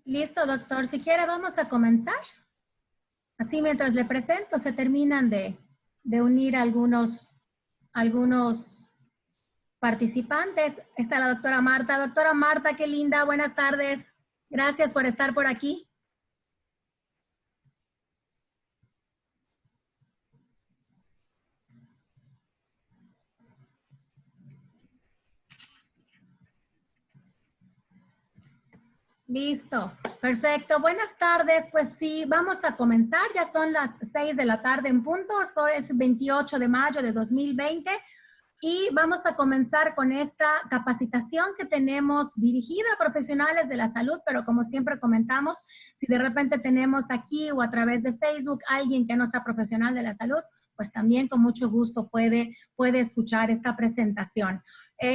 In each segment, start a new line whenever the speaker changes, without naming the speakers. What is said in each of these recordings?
Listo, doctor. Si quiere, vamos a comenzar. Así mientras le presento, se terminan de unir algunos participantes. Está la doctora Marta. Doctora Marta, qué linda. Buenas tardes. Gracias por estar por aquí. Listo, perfecto. Buenas tardes. Pues sí, vamos a comenzar. Ya son las 6 de la tarde en punto. Hoy es 28 de mayo de 2020 y vamos a comenzar con esta capacitación que tenemos dirigida a profesionales de la salud, pero como siempre comentamos, si de repente tenemos aquí o a través de Facebook alguien que no sea profesional de la salud, pues también con mucho gusto puede escuchar esta presentación.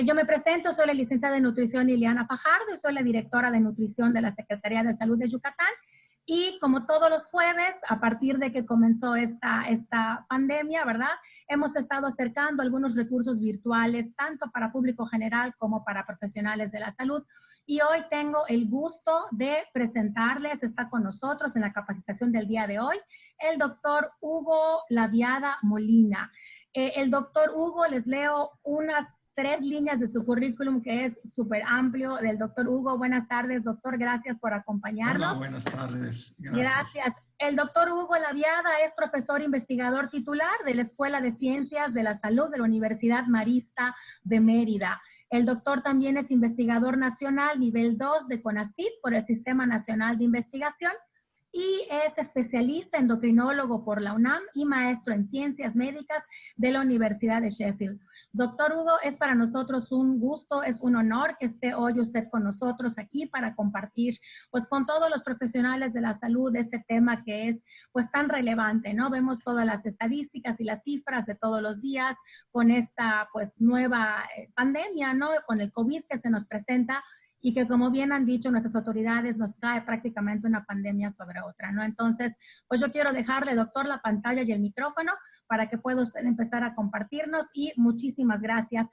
Yo me presento, soy la licenciada en nutrición Ileana Fajardo y soy la directora de nutrición de la Secretaría de Salud de Yucatán. Y como todos los jueves, a partir de que comenzó esta pandemia, ¿verdad? Hemos estado acercando algunos recursos virtuales, tanto para público general como para profesionales de la salud. Y hoy tengo el gusto de presentarles, está con nosotros en la capacitación del día de hoy, el doctor Hugo Laviada Molina. El doctor Hugo, les leo unas 3 líneas de su currículum que es súper amplio del doctor Hugo. Buenas tardes, doctor. Gracias por acompañarnos.
Hola, buenas tardes.
Gracias. El doctor Hugo Laviada es profesor investigador titular de la Escuela de Ciencias de la Salud de la Universidad Marista de Mérida. El doctor también es investigador nacional nivel 2 de CONACYT por el Sistema Nacional de Investigación y es especialista endocrinólogo por la UNAM y maestro en ciencias médicas de la Universidad de Sheffield. Doctor Hugo, es para nosotros un gusto, es un honor que esté hoy usted con nosotros aquí para compartir pues con todos los profesionales de la salud este tema que es pues tan relevante, ¿no? Vemos todas las estadísticas y las cifras de todos los días con esta pues nueva pandemia, ¿no? Con el COVID que se nos presenta y que como bien han dicho nuestras autoridades nos cae prácticamente una pandemia sobre otra, ¿no? Entonces, pues yo quiero dejarle, doctor, la pantalla y el micrófono para que pueda usted empezar a compartirnos y muchísimas gracias.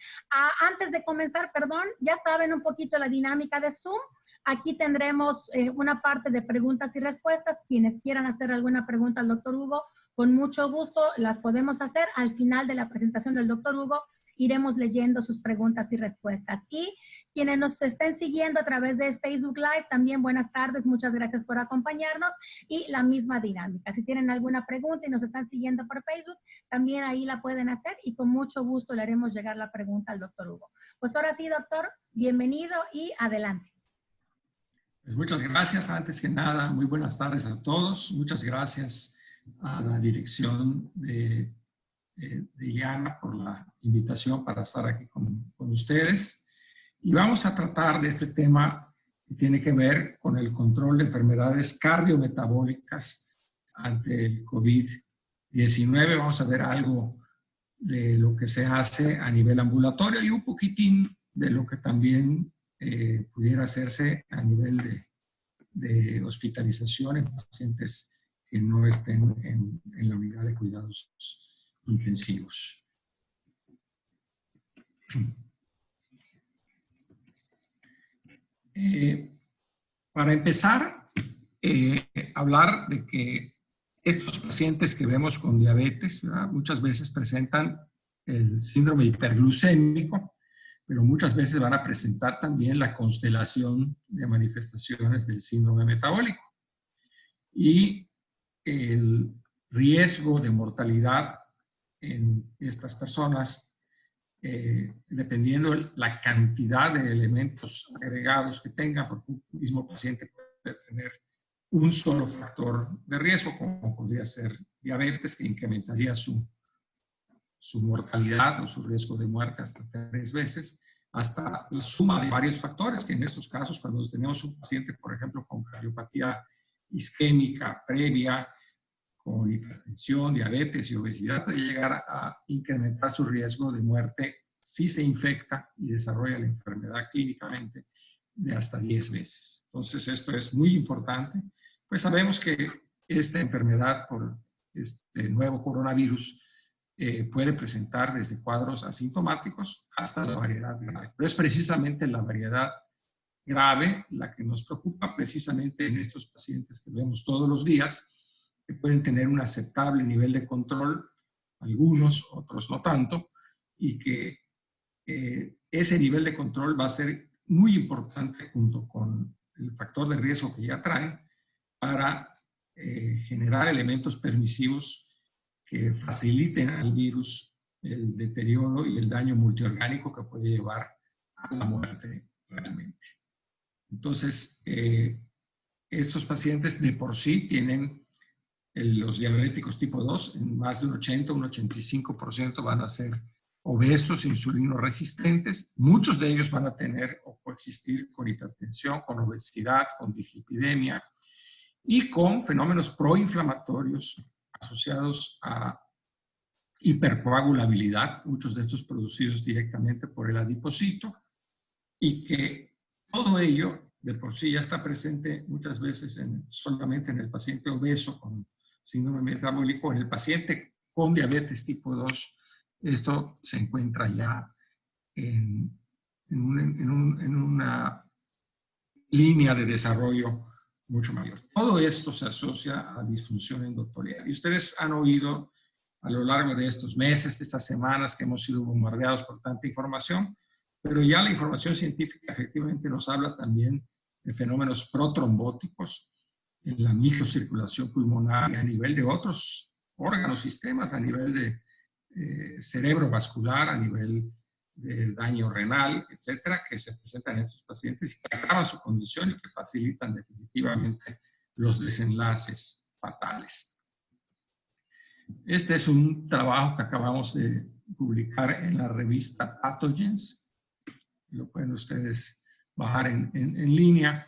Antes de comenzar, perdón, ya saben un poquito la dinámica de Zoom. Aquí tendremos una parte de preguntas y respuestas. Quienes quieran hacer alguna pregunta al doctor Hugo, con mucho gusto las podemos hacer. Al final de la presentación del doctor Hugo, iremos leyendo sus preguntas y respuestas. Y quienes nos estén siguiendo a través de Facebook Live, también buenas tardes, muchas gracias por acompañarnos y la misma dinámica. Si tienen alguna pregunta y nos están siguiendo por Facebook, también ahí la pueden hacer y con mucho gusto le haremos llegar la pregunta al doctor Hugo. Pues ahora sí, doctor, bienvenido y adelante.
Pues muchas gracias. Antes que nada, muy buenas tardes a todos. Muchas gracias a la dirección de Ileana por la invitación para estar aquí con ustedes. Y vamos a tratar de este tema que tiene que ver con el control de enfermedades cardiometabólicas ante el COVID-19. Vamos a ver algo de lo que se hace a nivel ambulatorio y un poquitín de lo que también pudiera hacerse a nivel de hospitalización en pacientes que no estén en la unidad de cuidados intensivos. Para empezar, hablar de que estos pacientes que vemos con diabetes, ¿verdad?, muchas veces presentan el síndrome hiperglucémico, pero muchas veces van a presentar también la constelación de manifestaciones del síndrome metabólico. Y el riesgo de mortalidad en estas personas, dependiendo la cantidad de elementos agregados que tenga, porque un mismo paciente puede tener un solo factor de riesgo, como podría ser diabetes, que incrementaría su mortalidad o su riesgo de muerte hasta 3 veces, hasta la suma de varios factores, que en estos casos, cuando tenemos un paciente, por ejemplo, con cardiopatía isquémica previa, con hipertensión, diabetes y obesidad, puede llegar a incrementar su riesgo de muerte si se infecta y desarrolla la enfermedad clínicamente de hasta 10 veces. Entonces, esto es muy importante. Pues sabemos que esta enfermedad por este nuevo coronavirus puede presentar desde cuadros asintomáticos hasta la variedad grave. Pero es precisamente la variedad grave, la que nos preocupa precisamente en estos pacientes que vemos todos los días, que pueden tener un aceptable nivel de control, algunos, otros no tanto, y que ese nivel de control va a ser muy importante junto con el factor de riesgo que ya traen para generar elementos permisivos que faciliten al virus el deterioro y el daño multiorgánico que puede llevar a la muerte realmente. Entonces, estos pacientes de por sí tienen los diabéticos tipo 2, en más de un 80, un 85% van a ser obesos, insulinoresistentes. Muchos de ellos van a tener o coexistir con hipertensión, con obesidad, con dislipidemia y con fenómenos proinflamatorios asociados a hipercoagulabilidad, muchos de estos producidos directamente por el adipocito, y que todo ello de por sí ya está presente muchas veces solamente en el paciente obeso con síndrome metabólico. En el paciente con diabetes tipo 2, esto se encuentra ya en una línea de desarrollo mucho mayor. Todo esto se asocia a disfunción endotelial. Y ustedes han oído a lo largo de estos meses, de estas semanas que hemos sido bombardeados por tanta información, pero ya la información científica efectivamente nos habla también de fenómenos protrombóticos en la microcirculación pulmonar y a nivel de otros órganos, sistemas, a nivel de cerebrovascular, a nivel de daño renal, etcétera, que se presentan en estos pacientes y que agravan su condición y que facilitan definitivamente los desenlaces fatales. Este es un trabajo que acabamos de publicar en la revista Pathogens. Lo pueden ustedes bajar en línea,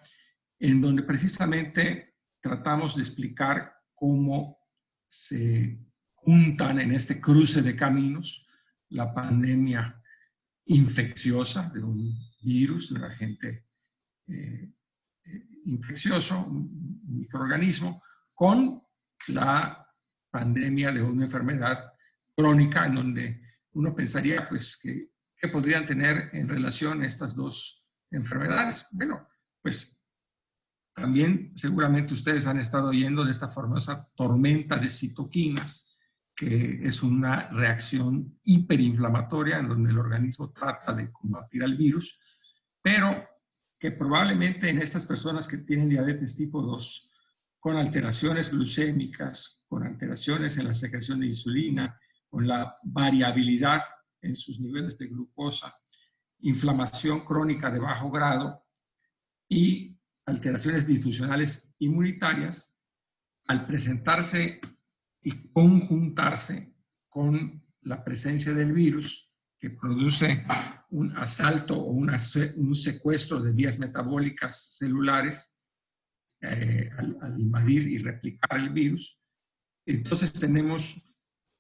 en donde precisamente tratamos de explicar cómo se juntan en este cruce de caminos la pandemia infecciosa de un virus, de un agente infeccioso, un microorganismo, con la pandemia de una enfermedad crónica, en donde uno pensaría pues que podrían tener en relación estas dos enfermedades. Bueno, pues también seguramente ustedes han estado oyendo de esta famosa tormenta de citoquinas, que es una reacción hiperinflamatoria en donde el organismo trata de combatir al virus, pero que probablemente en estas personas que tienen diabetes tipo 2, con alteraciones glucémicas, con alteraciones en la secreción de insulina, con la variabilidad en sus niveles de glucosa, inflamación crónica de bajo grado y alteraciones difusionales inmunitarias, al presentarse y conjuntarse con la presencia del virus que produce un asalto o un secuestro de vías metabólicas celulares al invadir y replicar el virus, entonces tenemos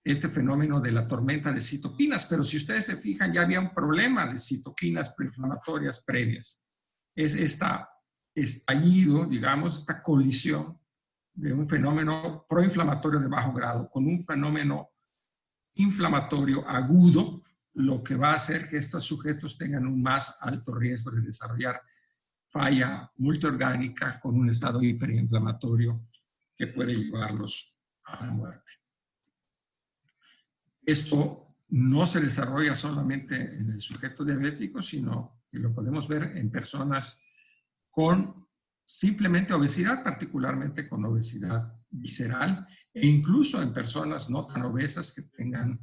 este fenómeno de la tormenta de citoquinas. Pero si ustedes se fijan, ya había un problema de citoquinas preinflamatorias previas. Es este estallido, digamos, esta colisión de un fenómeno proinflamatorio de bajo grado con un fenómeno inflamatorio agudo, lo que va a hacer que estos sujetos tengan un más alto riesgo de desarrollar falla multiorgánica con un estado hiperinflamatorio que puede llevarlos a la muerte. Esto no se desarrolla solamente en el sujeto diabético, sino que lo podemos ver en personas con simplemente obesidad, particularmente con obesidad visceral, e incluso en personas no tan obesas que tengan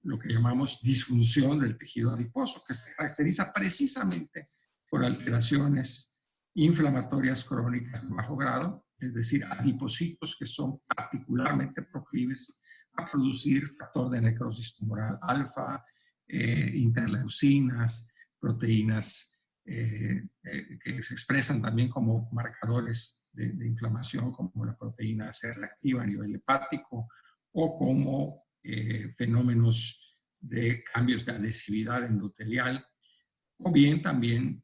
lo que llamamos disfunción del tejido adiposo, que se caracteriza precisamente por alteraciones inflamatorias crónicas de bajo grado, es decir, adipocitos que son particularmente proclives a producir factor de necrosis tumoral alfa, interleucinas, proteínas que se expresan también como marcadores de inflamación, como la proteína C reactiva a nivel hepático, o como fenómenos de cambios de adhesividad endotelial, o bien también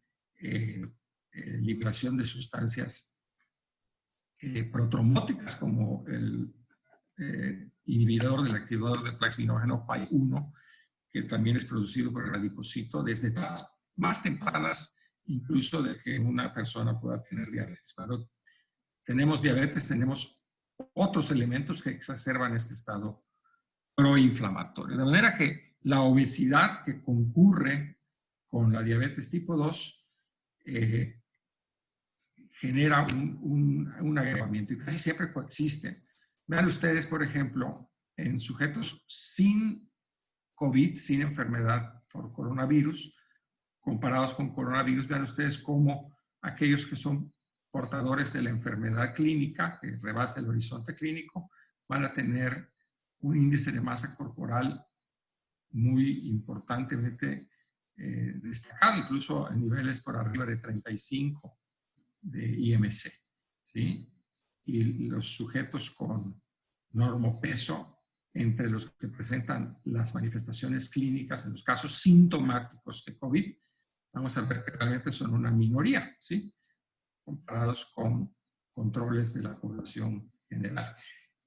liberación de sustancias protrombóticas como el inhibidor del activador de plaques vinógeno PAI-1, que también es producido por el adipocito desde etapas más tempranas incluso de que una persona pueda tener diabetes. Cuando tenemos diabetes, tenemos otros elementos que exacerban este estado proinflamatorio. De manera que la obesidad que concurre con la diabetes tipo 2 genera un agravamiento y casi siempre coexisten. Vean ustedes, por ejemplo, en sujetos sin COVID, sin enfermedad por coronavirus, comparados con coronavirus, vean ustedes cómo aquellos que son portadores de la enfermedad clínica, que rebasa el horizonte clínico, van a tener un índice de masa corporal muy importantemente destacado, incluso en niveles por arriba de 35 de IMC, ¿sí? Y los sujetos con normopeso, entre los que presentan las manifestaciones clínicas en los casos sintomáticos de COVID, vamos a ver que realmente son una minoría, ¿sí? Comparados con controles de la población general.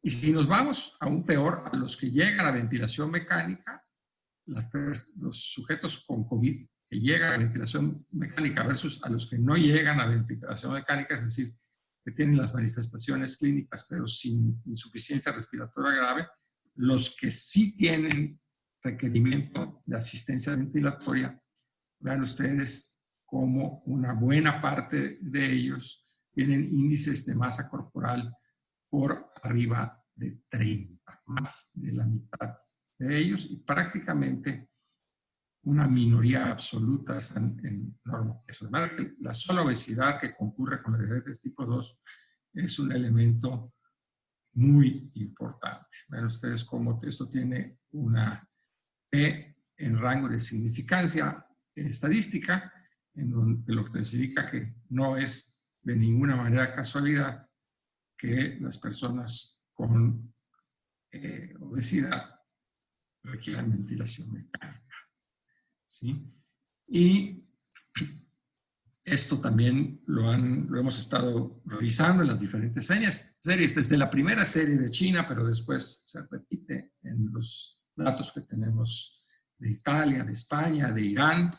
Y si nos vamos aún peor, a los que llegan a ventilación mecánica, los sujetos con COVID que llegan a ventilación mecánica versus a los que no llegan a ventilación mecánica, es decir, que tienen las manifestaciones clínicas pero sin insuficiencia respiratoria grave, los que sí tienen requerimiento de asistencia ventilatoria, vean ustedes cómo una buena parte de ellos tienen índices de masa corporal por arriba de 30, más de la mitad de ellos, y prácticamente una minoría absoluta están en normopeso. De manera que la sola obesidad que concurre con la diabetes tipo 2 es un elemento muy importante. Vean ustedes cómo esto tiene una P en rango de significancia estadística, en donde lo que significa que no es de ninguna manera casualidad que las personas con obesidad requieran ventilación mecánica, ¿sí? Y esto también lo hemos estado revisando en las diferentes series, desde la primera serie de China, pero después se repite en los datos que tenemos de Italia, de España, de Irán,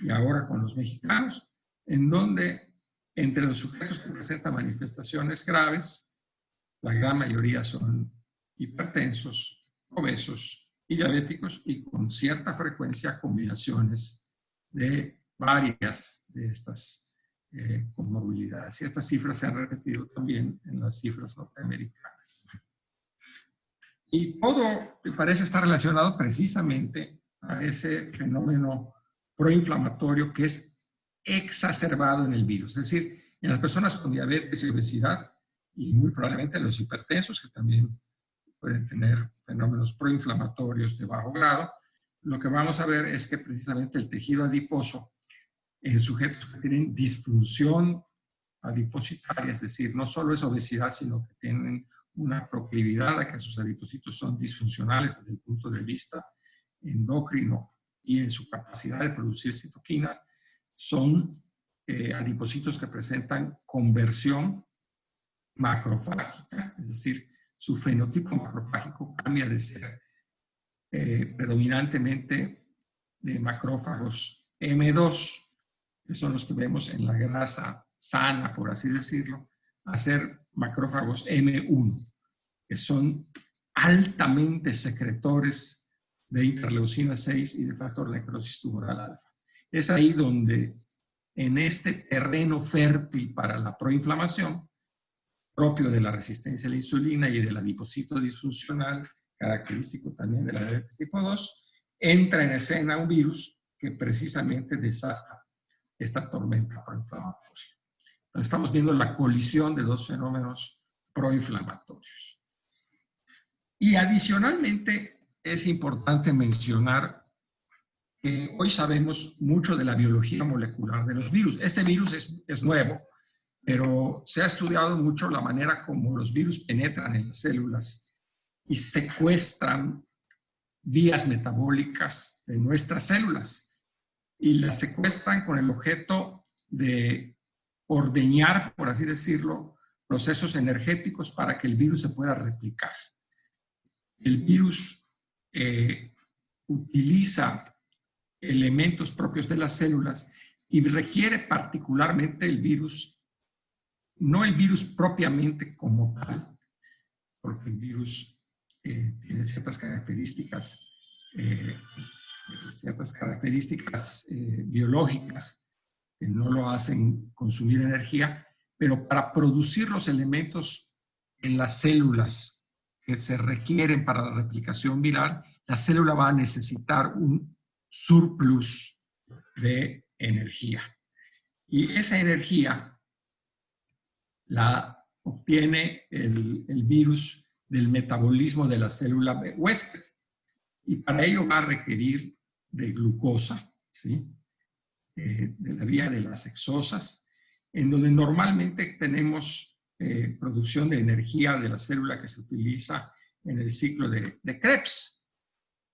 y ahora con los mexicanos, en donde entre los sujetos que presentan manifestaciones graves, la gran mayoría son hipertensos, obesos y diabéticos, y con cierta frecuencia combinaciones de varias de estas comorbilidades. Y estas cifras se han repetido también en las cifras norteamericanas. Y todo parece estar relacionado precisamente a ese fenómeno proinflamatorio que es exacerbado en el virus. Es decir, en las personas con diabetes y obesidad, y muy probablemente en los hipertensos, que también pueden tener fenómenos proinflamatorios de bajo grado, lo que vamos a ver es que precisamente el tejido adiposo en sujetos que tienen disfunción adipositaria, es decir, no solo es obesidad, sino que tienen una proclividad a que sus adipocitos son disfuncionales desde el punto de vista endocrino y en su capacidad de producir citoquinas, son adipocitos que presentan conversión macrofágica, es decir, su fenotipo macrofágico cambia de ser predominantemente de macrófagos M2, que son los que vemos en la grasa sana, por así decirlo, a ser macrófagos M1, que son altamente secretores de interleucina 6 y de factor necrosis tumoral alfa. Es ahí donde, en este terreno fértil para la proinflamación, propio de la resistencia a la insulina y del adipocito disfuncional, característico también de la diabetes tipo 2, entra en escena un virus que precisamente desata esta tormenta proinflamatoria. Entonces, estamos viendo la colisión de dos fenómenos proinflamatorios. Y adicionalmente es importante mencionar que hoy sabemos mucho de la biología molecular de los virus. Este virus es nuevo, pero se ha estudiado mucho la manera como los virus penetran en las células y secuestran vías metabólicas de nuestras células. Y las secuestran con el objeto de ordeñar, por así decirlo, procesos energéticos para que el virus se pueda replicar. El virus utiliza elementos propios de las células y requiere particularmente el virus, no el virus propiamente como tal, porque el virus tiene ciertas características biológicas que no lo hacen consumir energía, pero para producir los elementos en las células que se requieren para la replicación viral, la célula va a necesitar un surplus de energía. Y esa energía la obtiene el virus del metabolismo de la célula huésped. Y para ello va a requerir de glucosa, ¿sí? De la vía de las exosas, en donde normalmente tenemos producción de energía de la célula que se utiliza en el ciclo de Krebs.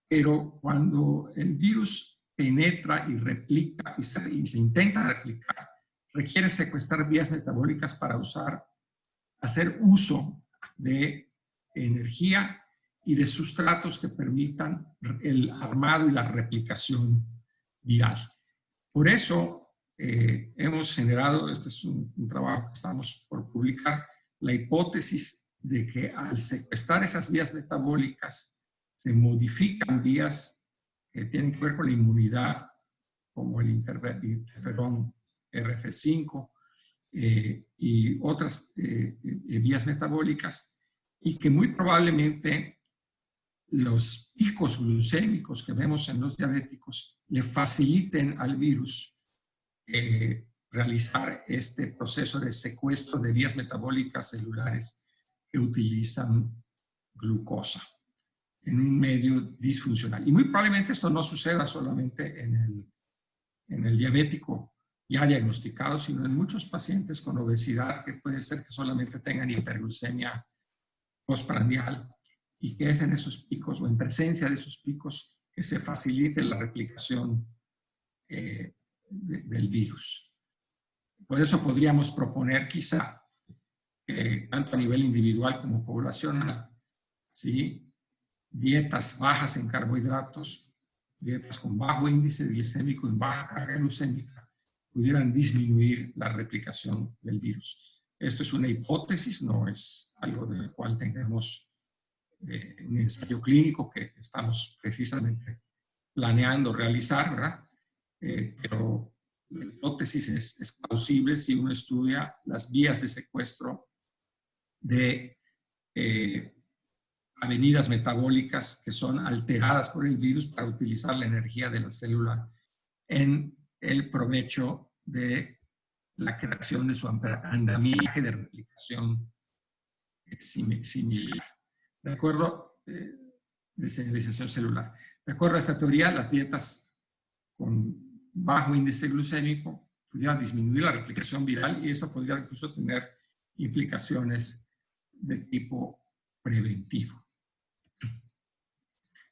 Pero cuando el virus penetra y replica y se intenta replicar, requiere secuestrar vías metabólicas para hacer uso de energía y de sustratos que permitan el armado y la replicación viral. Por eso hemos generado, este es un trabajo que estamos por publicar, la hipótesis de que al secuestrar esas vías metabólicas se modifican vías que tienen que ver con la inmunidad, como el interferón RF5 y otras vías metabólicas, y que muy probablemente los picos glucémicos que vemos en los diabéticos le faciliten al virus realizar este proceso de secuestro de vías metabólicas celulares que utilizan glucosa en un medio disfuncional. Y muy probablemente esto no suceda solamente en el diabético ya diagnosticado, sino en muchos pacientes con obesidad que puede ser que solamente tengan hiperglucemia postprandial y que es en esos picos o en presencia de esos picos que se facilite la replicación del virus. Por eso podríamos proponer quizá, tanto a nivel individual como poblacional, ¿sí?, dietas bajas en carbohidratos, dietas con bajo índice glicémico y baja carga glucémica, pudieran disminuir la replicación del virus. Esto es una hipótesis, no es algo de lo cual tengamos un ensayo clínico que estamos precisamente planeando realizar, ¿verdad? Pero la hipótesis es plausible si uno estudia las vías de secuestro de avenidas metabólicas que son alteradas por el virus para utilizar la energía de la célula en el provecho de la creación de su andamiaje de replicación similar. De acuerdo, de señalización celular. De acuerdo a esta teoría, las dietas con bajo índice glucémico pudieran disminuir la replicación viral y eso podría incluso tener implicaciones de tipo preventivo.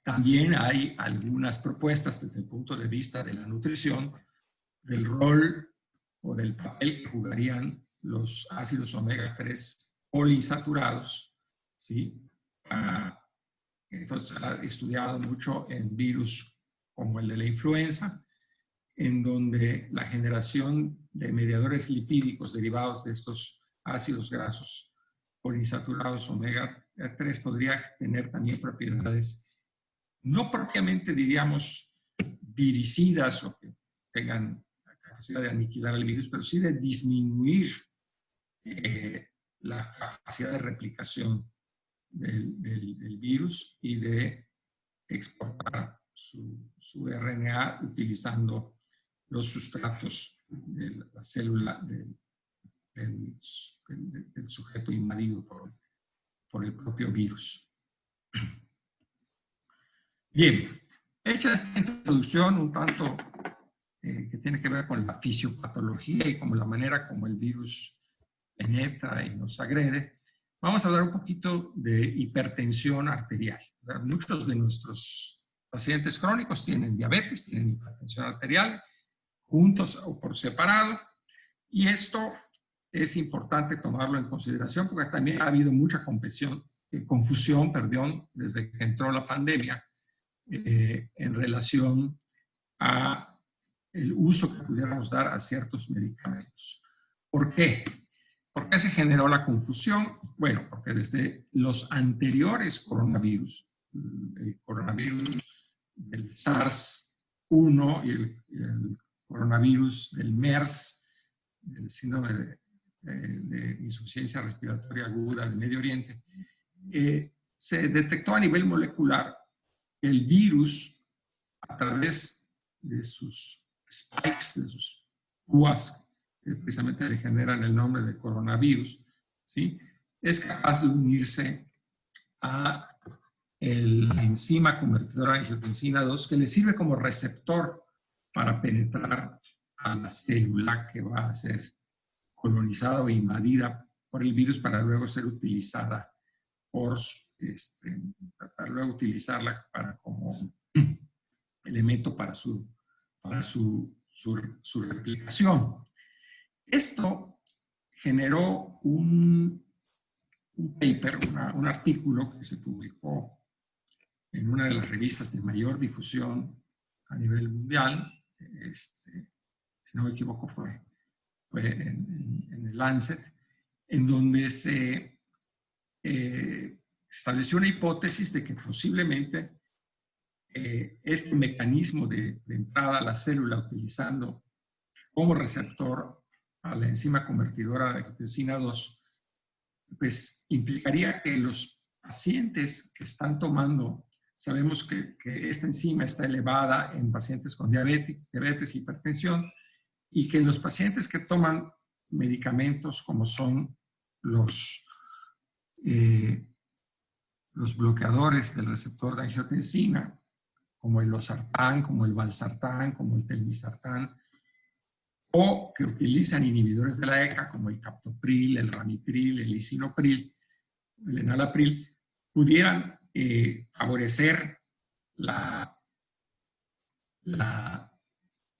También hay algunas propuestas desde el punto de vista de la nutrición, del rol o del papel que jugarían los ácidos omega 3 poliinsaturados, ¿sí? Entonces, se ha estudiado mucho en virus como el de la influenza, en donde la generación de mediadores lipídicos derivados de estos ácidos grasos poliinsaturados omega 3 podría tener también propiedades, no propiamente diríamos viricidas o que tengan la capacidad de aniquilar el virus, pero sí de disminuir la capacidad de replicación del virus y de exportar su RNA utilizando los sustratos de la célula del sujeto invadido por el propio virus. Bien, hecha esta introducción un tanto que tiene que ver con la fisiopatología y como la manera como el virus penetra y nos agrede, vamos a hablar un poquito de hipertensión arterial. Muchos de nuestros pacientes crónicos tienen diabetes, tienen hipertensión arterial, juntos o por separado, y esto es importante tomarlo en consideración porque también ha habido mucha confusión, desde que entró la pandemia en relación a el uso que pudiéramos dar a ciertos medicamentos. ¿Por qué? ¿Por qué se generó la confusión? Bueno, porque desde los anteriores coronavirus, el coronavirus del SARS-1 y el coronavirus del MERS, el síndrome de insuficiencia respiratoria aguda del Medio Oriente, se detectó a nivel molecular que el virus, a través de sus spikes, de sus púas, que precisamente le generan el nombre de coronavirus, ¿sí?, es capaz de unirse a la enzima convertidora de angiotensina 2, que le sirve como receptor para penetrar a la célula que va a ser colonizada o invadida por el virus para luego ser utilizada para luego utilizarla como elemento para su replicación. Esto generó un paper, un artículo que se publicó en una de las revistas de mayor difusión a nivel mundial, si no me equivoco fue en el Lancet, en donde se estableció una hipótesis de que posiblemente este mecanismo de entrada a la célula utilizando como receptor a la enzima convertidora de angiotensina 2, pues implicaría que los pacientes que están tomando, sabemos que esta enzima está elevada en pacientes con diabetes, hipertensión, y que los pacientes que toman medicamentos como son los bloqueadores del receptor de angiotensina, como el losartán, como el valsartán, como el telmisartán, o que utilizan inhibidores de la ECA, como el captopril, el ramipril, el lisinopril, el enalapril, pudieran favorecer la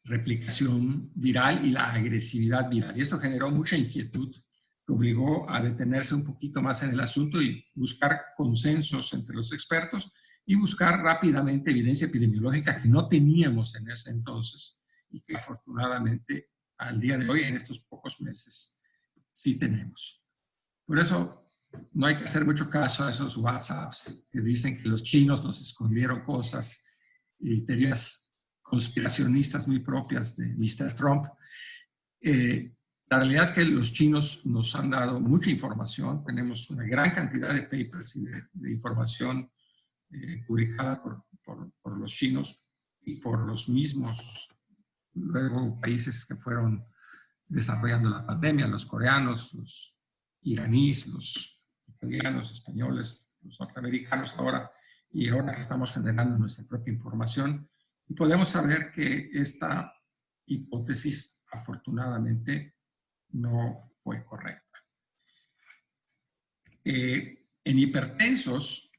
replicación viral y la agresividad viral. Y esto generó mucha inquietud, que obligó a detenerse un poquito más en el asunto y buscar consensos entre los expertos y buscar rápidamente evidencia epidemiológica que no teníamos en ese entonces y que afortunadamente al día de hoy, en estos pocos meses, sí tenemos. Por eso no hay que hacer mucho caso a esos WhatsApps que dicen que los chinos nos escondieron cosas y teorías conspiracionistas muy propias de Mr. Trump. La realidad es que los chinos nos han dado mucha información. Tenemos una gran cantidad de papers y de información publicada por los chinos y por los mismos luego países que fueron desarrollando la pandemia, los coreanos, los iraníes, los italianos, españoles, los norteamericanos ahora, y ahora que estamos generando nuestra propia información. Y podemos saber que esta hipótesis, afortunadamente, no fue correcta. En hipertensos,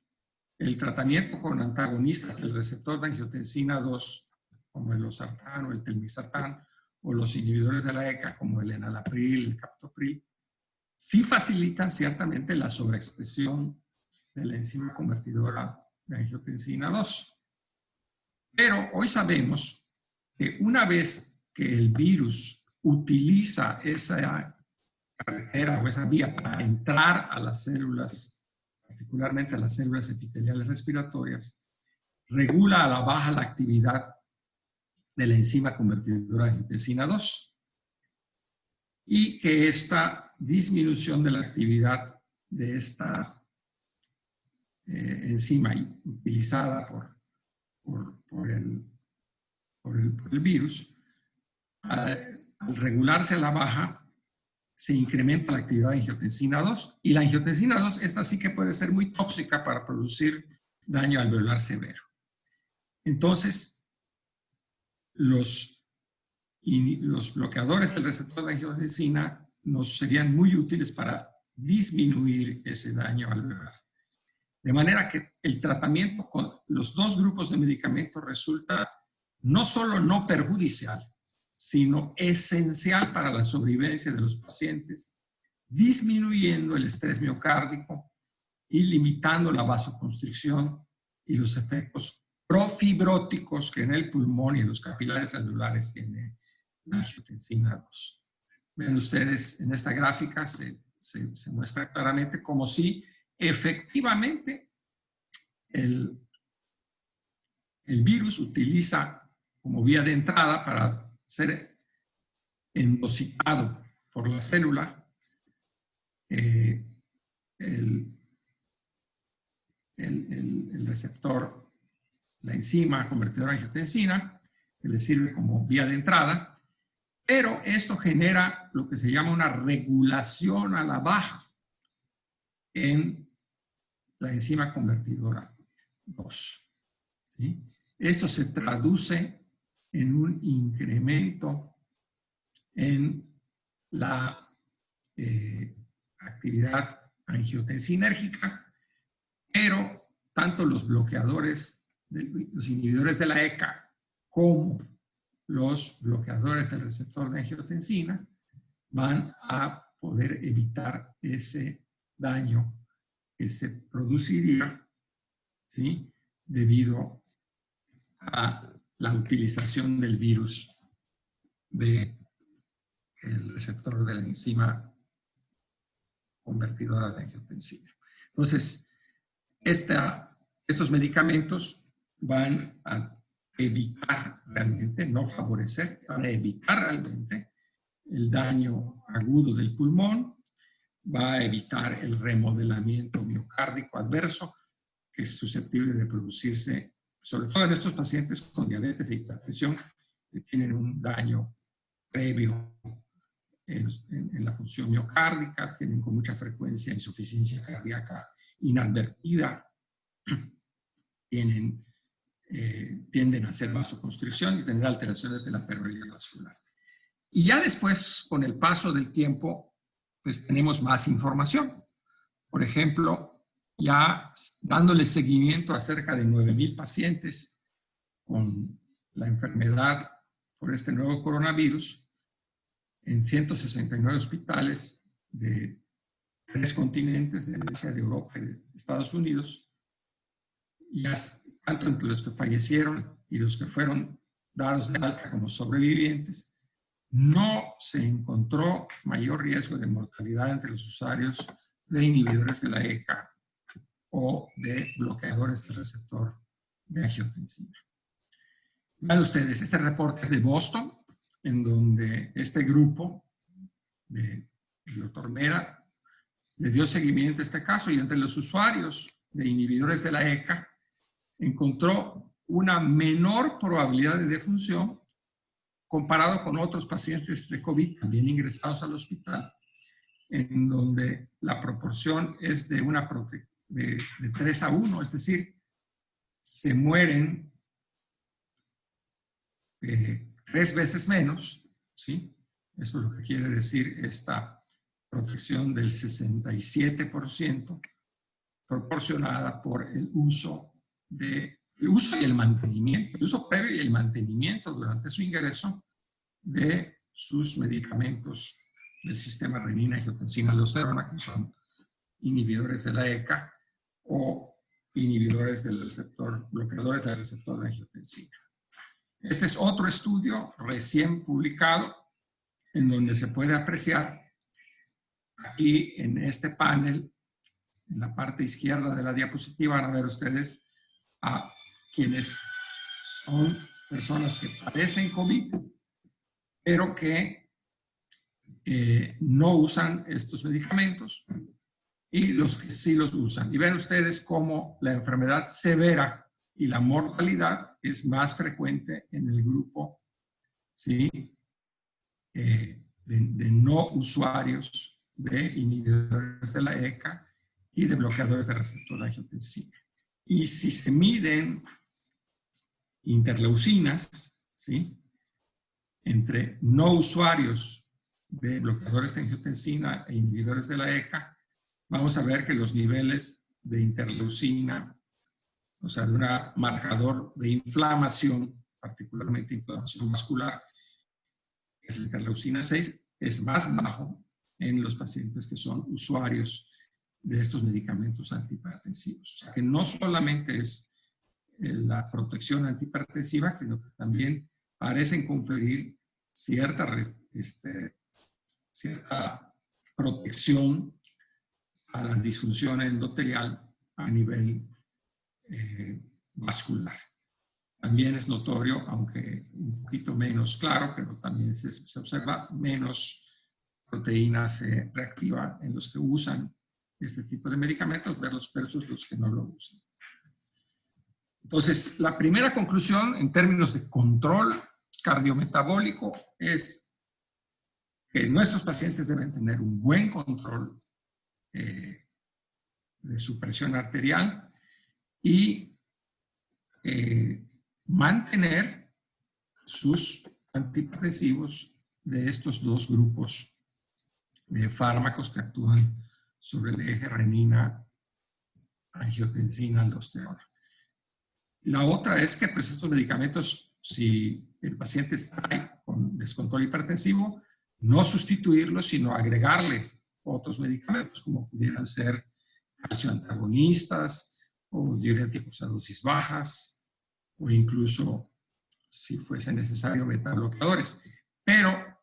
el tratamiento con antagonistas del receptor de angiotensina 2, como el losartán o el telmisartán, o los inhibidores de la ECA, como el enalapril, el captopril, sí facilitan ciertamente la sobreexpresión de la enzima convertidora de angiotensina 2. Pero hoy sabemos que una vez que el virus utiliza esa carretera o esa vía para entrar a las células, particularmente a las células epiteliales respiratorias, regula a la baja la actividad de la enzima convertidora de angiotensina 2 y que esta disminución de la actividad de esta enzima utilizada por el virus, al regularse a la baja, se incrementa la actividad de angiotensina 2 y la angiotensina 2, esta sí que puede ser muy tóxica para producir daño alveolar severo. Entonces, los bloqueadores del receptor de angiotensina nos serían muy útiles para disminuir ese daño alveolar. De manera que el tratamiento con los dos grupos de medicamentos resulta no solo no perjudicial, sino esencial para la sobrevivencia de los pacientes, disminuyendo el estrés miocárdico y limitando la vasoconstricción y los efectos profibróticos que en el pulmón y en los capilares celulares tiene la angiotensina 2. Ven ustedes en esta gráfica se muestra claramente como si efectivamente el virus utiliza como vía de entrada para ser endocitado por la célula el receptor, la enzima convertidora de angiotensina, que le sirve como vía de entrada, pero esto genera lo que se llama una regulación a la baja en la enzima convertidora 2. ¿Sí? Esto se traduce en un incremento en la actividad angiotensinérgica, pero tanto los bloqueadores, los inhibidores de la ECA, como los bloqueadores del receptor de angiotensina van a poder evitar ese daño que se produciría, ¿sí?, debido a la utilización del virus del receptor de la enzima convertidora de angiotensina. Entonces, estos medicamentos van a evitar realmente, no favorecer, van a evitar realmente el daño agudo del pulmón, va a evitar el remodelamiento miocárdico adverso, que es susceptible de producirse, sobre todo en estos pacientes con diabetes e hipertensión, que tienen un daño previo en la función miocárdica, tienen con mucha frecuencia insuficiencia cardíaca inadvertida, tienden a hacer vasoconstricción y tener alteraciones de la permeabilidad vascular. Y ya después, con el paso del tiempo, pues tenemos más información. Por ejemplo, ya dándole seguimiento a cerca de 9,000 pacientes con la enfermedad por este nuevo coronavirus, en 169 hospitales de 3 continentes, de Asia, de Europa y de Estados Unidos, y tanto entre los que fallecieron y los que fueron dados de alta como sobrevivientes, no se encontró mayor riesgo de mortalidad entre los usuarios de inhibidores de la ECA o de bloqueadores del receptor de angiotensina. Vean ustedes, este reporte es de Boston, en donde este grupo del doctor Mera le dio seguimiento a este caso, y entre los usuarios de inhibidores de la ECA encontró una menor probabilidad de defunción comparado con otros pacientes de COVID también ingresados al hospital, en donde la proporción es de 3:1, es decir, se mueren 3 veces menos, ¿sí? Eso es lo que quiere decir esta protección del 67% proporcionada por el uso y el mantenimiento, el uso previo y el mantenimiento durante su ingreso de sus medicamentos del sistema renina-angiotensina-aldosterona, que son inhibidores de la ECA o inhibidores del receptor, bloqueadores del receptor de angiotensina. Este es otro estudio recién publicado en donde se puede apreciar aquí en este panel, en la parte izquierda de la diapositiva, van a ver ustedes a quienes son personas que padecen COVID, pero que no usan estos medicamentos, y los que sí los usan. Y ven ustedes cómo la enfermedad severa y la mortalidad es más frecuente en el grupo, ¿sí?, de no usuarios de inhibidores de la ECA y de bloqueadores de receptor de angiotensina. Y si se miden interleucinas, ¿sí?, entre no usuarios de bloqueadores de angiotensina e inhibidores de la ECA, vamos a ver que los niveles de interleucina, o sea, de un marcador de inflamación, particularmente inflamación vascular, la interleucina 6, es más bajo en los pacientes que son usuarios de estos medicamentos antihipertensivos. O sea, que no solamente es la protección antihipertensiva, sino que también parecen conferir cierta protección a la disfunción endotelial a nivel vascular. También es notorio, aunque un poquito menos claro, pero también se observa menos proteína se reactiva en los que usan este tipo de medicamentos versus los que no lo usan. Entonces, la primera conclusión en términos de control cardiometabólico es que nuestros pacientes deben tener un buen control de su presión arterial y mantener sus antihipertensivos de estos dos grupos de fármacos que actúan sobre el eje renina, angiotensina, aldosterona. La otra es que pues, estos medicamentos, si el paciente está con descontrol hipertensivo, no sustituirlos, sino agregarle otros medicamentos, como pudieran ser calcioantagonistas o diuréticos a dosis bajas, o incluso, si fuese necesario, betabloqueadores. Pero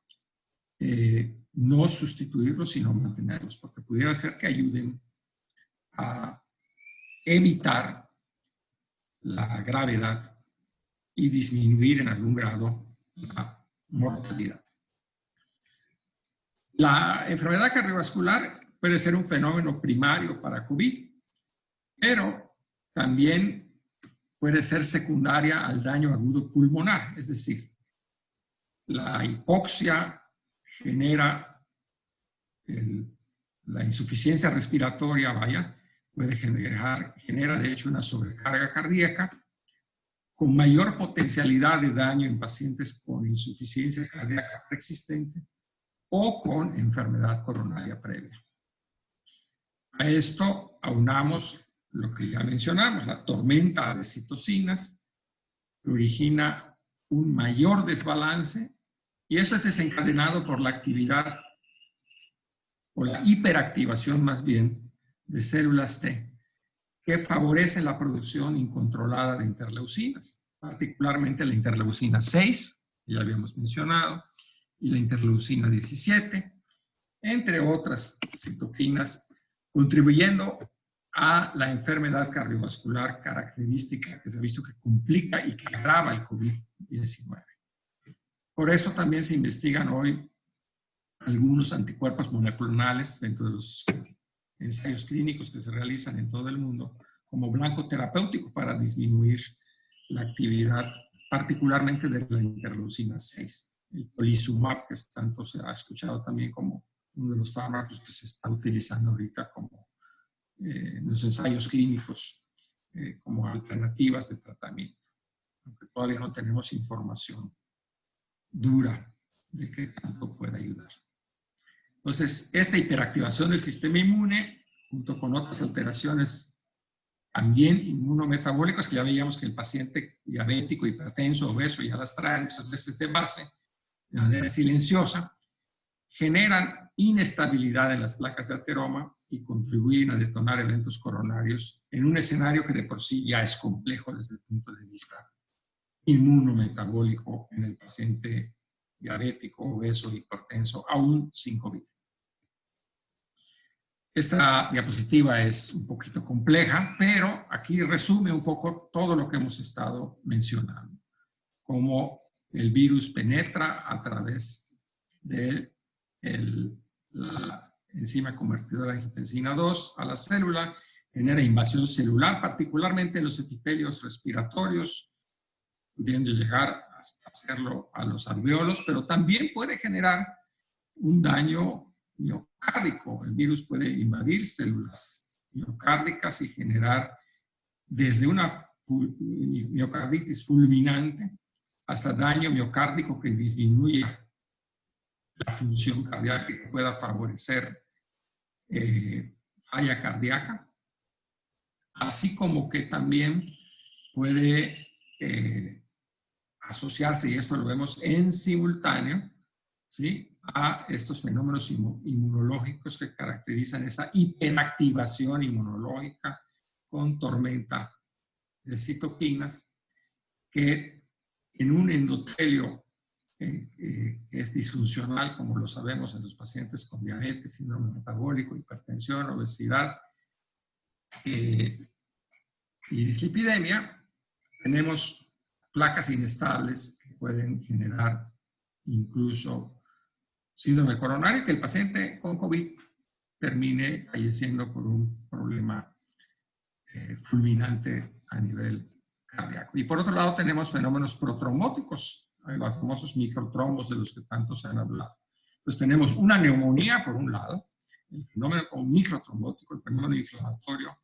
no sustituirlos, sino mantenerlos, porque pudiera ser que ayuden a evitar la gravedad y disminuir en algún grado la mortalidad. La enfermedad cardiovascular puede ser un fenómeno primario para COVID, pero también puede ser secundaria al daño agudo pulmonar, es decir, la hipoxia genera la insuficiencia respiratoria, genera de hecho una sobrecarga cardíaca con mayor potencialidad de daño en pacientes con insuficiencia cardíaca preexistente o con enfermedad coronaria previa. A esto aunamos lo que ya mencionamos, la tormenta de citocinas, que origina un mayor desbalance, y eso es desencadenado por la actividad, o la hiperactivación más bien, de células T, que favorecen la producción incontrolada de interleucinas, particularmente la interleucina 6, que ya habíamos mencionado, y la interleucina 17, entre otras citoquinas, contribuyendo a la enfermedad cardiovascular característica que se ha visto que complica y que agrava el COVID-19. Por eso también se investigan hoy algunos anticuerpos monoclonales dentro de los ensayos clínicos que se realizan en todo el mundo como blanco terapéutico para disminuir la actividad, particularmente de la interleucina 6. El polizumab, que tanto se ha escuchado también como uno de los fármacos que se está utilizando ahorita como en los ensayos clínicos como alternativas de tratamiento, aunque todavía no tenemos información dura de qué tanto puede ayudar. Entonces, esta hiperactivación del sistema inmune, junto con otras alteraciones también inmunometabólicas, que ya veíamos que el paciente diabético, hipertenso, obeso ya las trae muchas veces de base, de manera silenciosa, generan inestabilidad en las placas de ateroma y contribuyen a detonar eventos coronarios en un escenario que de por sí ya es complejo desde el punto de vista inmunometabólico en el paciente diabético, obeso, hipertenso, aún sin COVID. Esta diapositiva es un poquito compleja, pero aquí resume un poco todo lo que hemos estado mencionando. Cómo el virus penetra a través de la enzima convertidora de angiotensina 2 a la célula, genera invasión celular, particularmente en los epitelios respiratorios, pudiendo llegar hasta hacerlo a los alveolos, pero también puede generar un daño miocárdico. El virus puede invadir células miocárdicas y generar desde una miocarditis fulminante hasta daño miocárdico que disminuye la función cardíaca y que pueda favorecer falla cardíaca, así como que también puede asociarse, y esto lo vemos en simultáneo, ¿sí?, a estos fenómenos inmunológicos que caracterizan esa hiperactivación inmunológica con tormenta de citoquinas que en un endotelio que es disfuncional, como lo sabemos en los pacientes con diabetes, síndrome metabólico, hipertensión, obesidad y dislipidemia, tenemos placas inestables que pueden generar incluso síndrome coronario, que el paciente con COVID termine falleciendo por un problema fulminante a nivel cardíaco. Y por otro lado tenemos fenómenos protrombóticos, los famosos microtrombos de los que tanto se han hablado. Pues tenemos una neumonía por un lado, el fenómeno microtrombótico, el fenómeno inflamatorio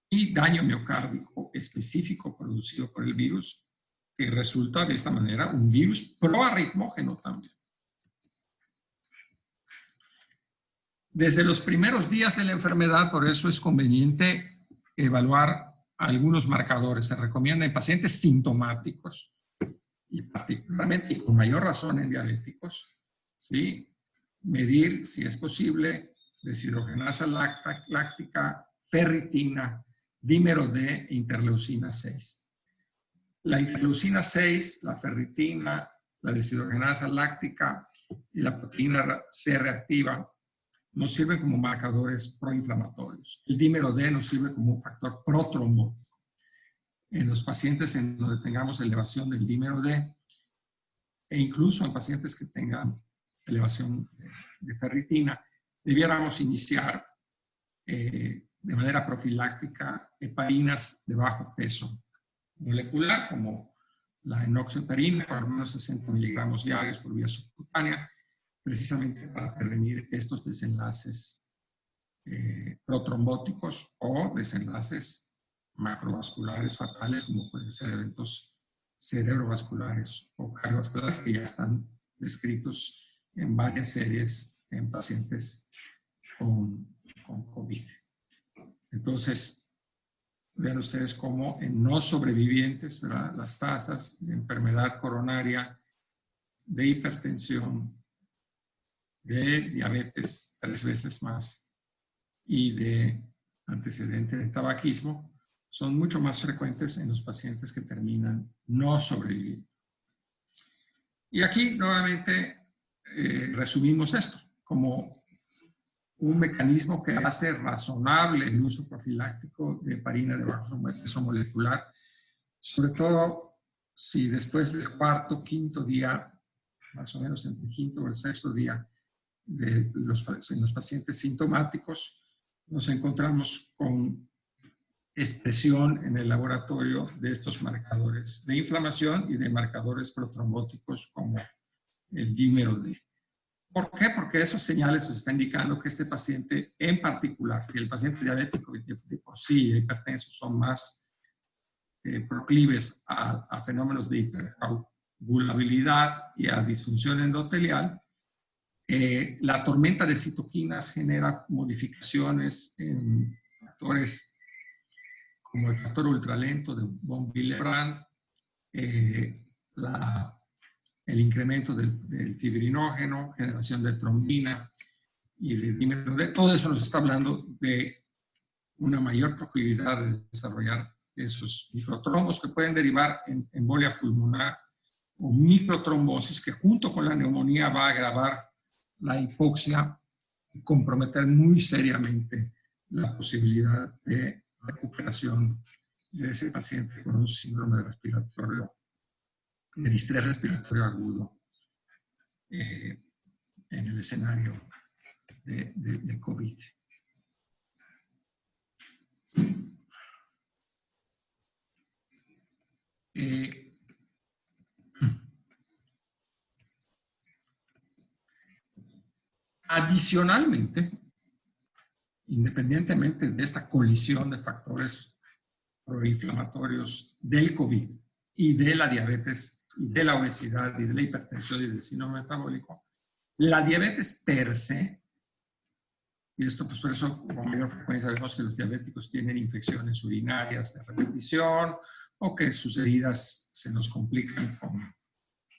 y daño miocárdico específico producido por el virus, que resulta de esta manera un virus proarritmógeno también. Desde los primeros días de la enfermedad, por eso es conveniente evaluar algunos marcadores. Se recomienda en pacientes sintomáticos y particularmente y con mayor razón en diabéticos, ¿sí? Medir, si es posible, deshidrogenasa láctica, ferritina, dímero D e interleucina 6. La interleucina 6, la ferritina, la deshidrogenasa láctica y la proteína C reactiva nos sirven como marcadores proinflamatorios. El dímero D nos sirve como un factor protrombótico. En los pacientes en donde tengamos elevación del dímero D e incluso en pacientes que tengan elevación de ferritina, debiéramos iniciar de manera profiláctica heparinas de bajo peso molecular, como la enoxaparina, por lo menos 60 miligramos diarios por vía subcutánea, precisamente para prevenir estos desenlaces protrombóticos o desenlaces macrovasculares fatales, como pueden ser eventos cerebrovasculares o cardiovasculares que ya están descritos en varias series en pacientes con COVID. Entonces, vean ustedes cómo en no sobrevivientes, ¿verdad?, las tasas de enfermedad coronaria, de hipertensión, de diabetes 3 veces más y de antecedente de tabaquismo son mucho más frecuentes en los pacientes que terminan no sobreviviendo. Y aquí nuevamente resumimos esto como un mecanismo que hace razonable el uso profiláctico de heparina de bajo peso molecular, sobre todo si después del cuarto, quinto día, más o menos entre el quinto o el sexto día, en los pacientes sintomáticos, nos encontramos con expresión en el laboratorio de estos marcadores de inflamación y de marcadores protrombóticos como el dímero D. ¿Por qué? Porque esos señales nos están indicando que este paciente en particular, si el paciente diabético de por sí hipertenso son más proclives a fenómenos de hipercoagulabilidad y a disfunción endotelial, la tormenta de citoquinas genera modificaciones en factores como el factor ultralento de von Willebrand, el incremento del fibrinógeno, generación de trombina y el dímero D. Todo eso nos está hablando de una mayor probabilidad de desarrollar esos microtrombos que pueden derivar en embolia pulmonar o microtrombosis que junto con la neumonía va a agravar la hipoxia y comprometer muy seriamente la posibilidad de recuperación de ese paciente con un síndrome respiratorio, de distrés respiratorio agudo en el escenario de COVID. Adicionalmente, independientemente de esta colisión de factores proinflamatorios del COVID y de la diabetes, y de la obesidad y de la hipertensión y del síndrome metabólico, la diabetes per se, y esto pues por eso con mayor frecuencia sabemos que los diabéticos tienen infecciones urinarias de repetición o que sus heridas se nos complican con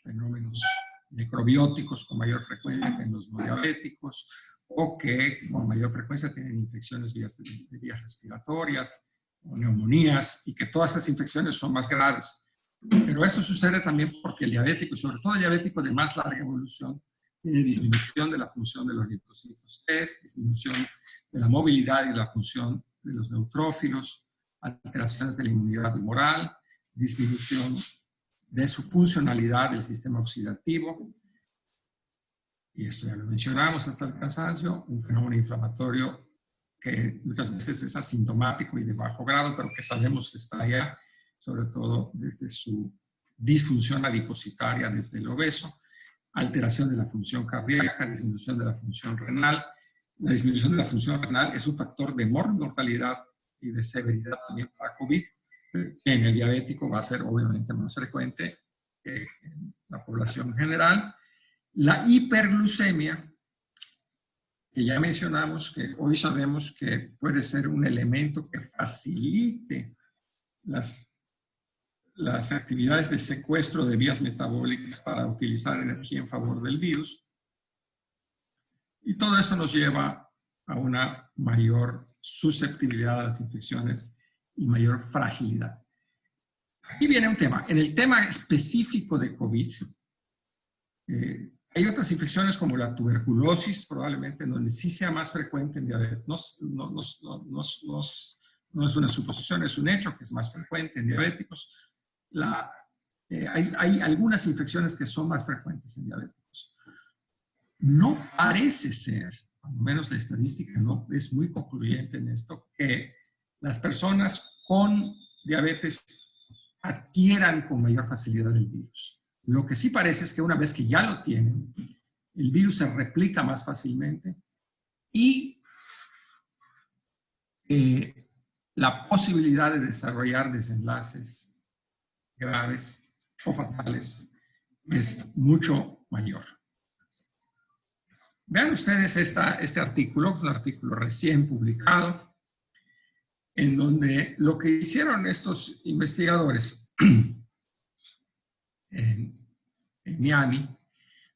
fenómenos microbióticos con mayor frecuencia que en los no diabéticos, o que con mayor frecuencia tienen infecciones de vías respiratorias, o neumonías, y que todas estas infecciones son más graves. Pero esto sucede también porque el diabético, y sobre todo el diabético de más larga evolución, tiene disminución de la función de los linfocitos T, disminución de la movilidad y de la función de los neutrófilos, alteraciones de la inmunidad humoral, disminución de su funcionalidad del sistema oxidativo, y esto ya lo mencionamos hasta el cansancio, un fenómeno inflamatorio que muchas veces es asintomático y de bajo grado, pero que sabemos que está allá, sobre todo desde su disfunción adipositaria, desde el obeso, alteración de la función cardíaca, disminución de la función renal. La disminución de la función renal es un factor de mortalidad y de severidad también para COVID. En el diabético va a ser obviamente más frecuente que en la población en general. La hiperglucemia, que ya mencionamos, que hoy sabemos que puede ser un elemento que facilite las actividades de secuestro de vías metabólicas para utilizar energía en favor del virus. Y todo esto nos lleva a una mayor susceptibilidad a las infecciones y mayor fragilidad. Aquí viene un tema. En el tema específico de COVID, hay otras infecciones como la tuberculosis, probablemente en donde sí sea más frecuente en diabetes. No es una suposición, es un hecho que es más frecuente en diabéticos. Hay algunas infecciones que son más frecuentes en diabéticos. No parece ser, al menos la estadística no es muy concluyente en esto, que las personas con diabetes adquieran con mayor facilidad el virus. Lo que sí parece es que una vez que ya lo tienen, el virus se replica más fácilmente y la posibilidad de desarrollar desenlaces graves o fatales es mucho mayor. Vean ustedes este artículo, un artículo recién publicado, en donde lo que hicieron estos investigadores en Miami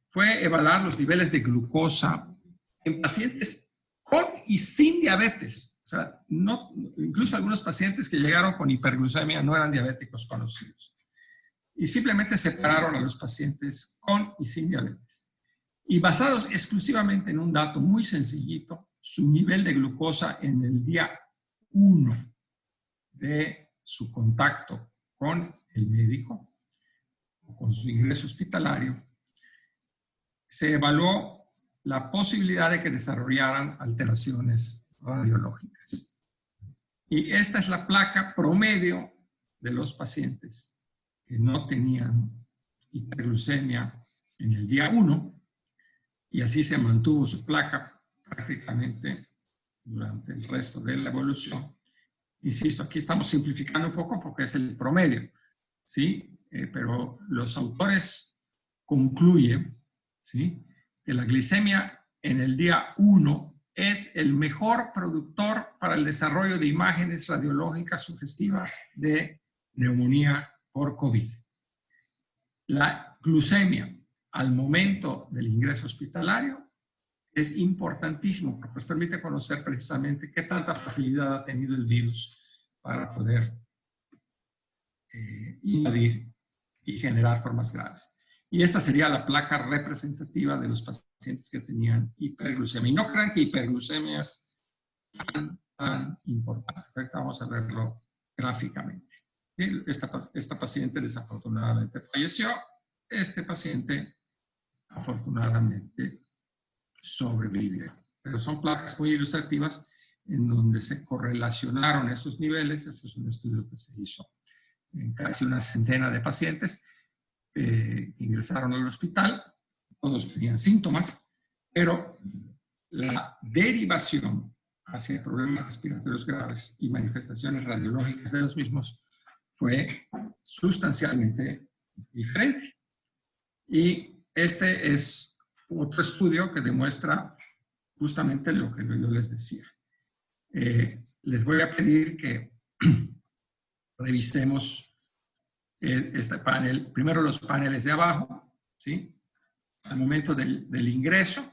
fue evaluar los niveles de glucosa en pacientes con y sin diabetes. O sea, incluso algunos pacientes que llegaron con hiperglucemia no eran diabéticos conocidos. Y simplemente separaron a los pacientes con y sin diabetes. Y basados exclusivamente en un dato muy sencillito, su nivel de glucosa en el día 1 de su contacto con el médico, o con su ingreso hospitalario, se evaluó la posibilidad de que desarrollaran alteraciones radiológicas. Y esta es la placa promedio de los pacientes que no tenían hiperglucemia en el día 1, y así se mantuvo su placa prácticamente durante el resto de la evolución. Insisto, aquí estamos simplificando un poco porque es el promedio, ¿sí? Pero los autores concluyen, ¿sí?, que la glicemia en el día 1 es el mejor productor para el desarrollo de imágenes radiológicas sugestivas de neumonía por COVID. La glucemia al momento del ingreso hospitalario es importantísimo porque nos permite conocer precisamente qué tanta facilidad ha tenido el virus para poder invadir y generar formas graves. Y esta sería la placa representativa de los pacientes que tenían hiperglucemia. Y no crean que hiperglucemia es tan importante. Ahorita vamos a verlo gráficamente. Esta paciente desafortunadamente falleció. Este paciente afortunadamente sobrevivió. Pero son placas muy ilustrativas en donde se correlacionaron esos niveles. Este es un estudio que se hizo en casi una centena de pacientes. Ingresaron al hospital, todos tenían síntomas, pero la derivación hacia problemas respiratorios graves y manifestaciones radiológicas de los mismos fue sustancialmente diferente. Y este es otro estudio que demuestra justamente lo que yo les decía. Les voy a pedir que revisemos este panel, primero los paneles de abajo, ¿sí? Al momento del ingreso,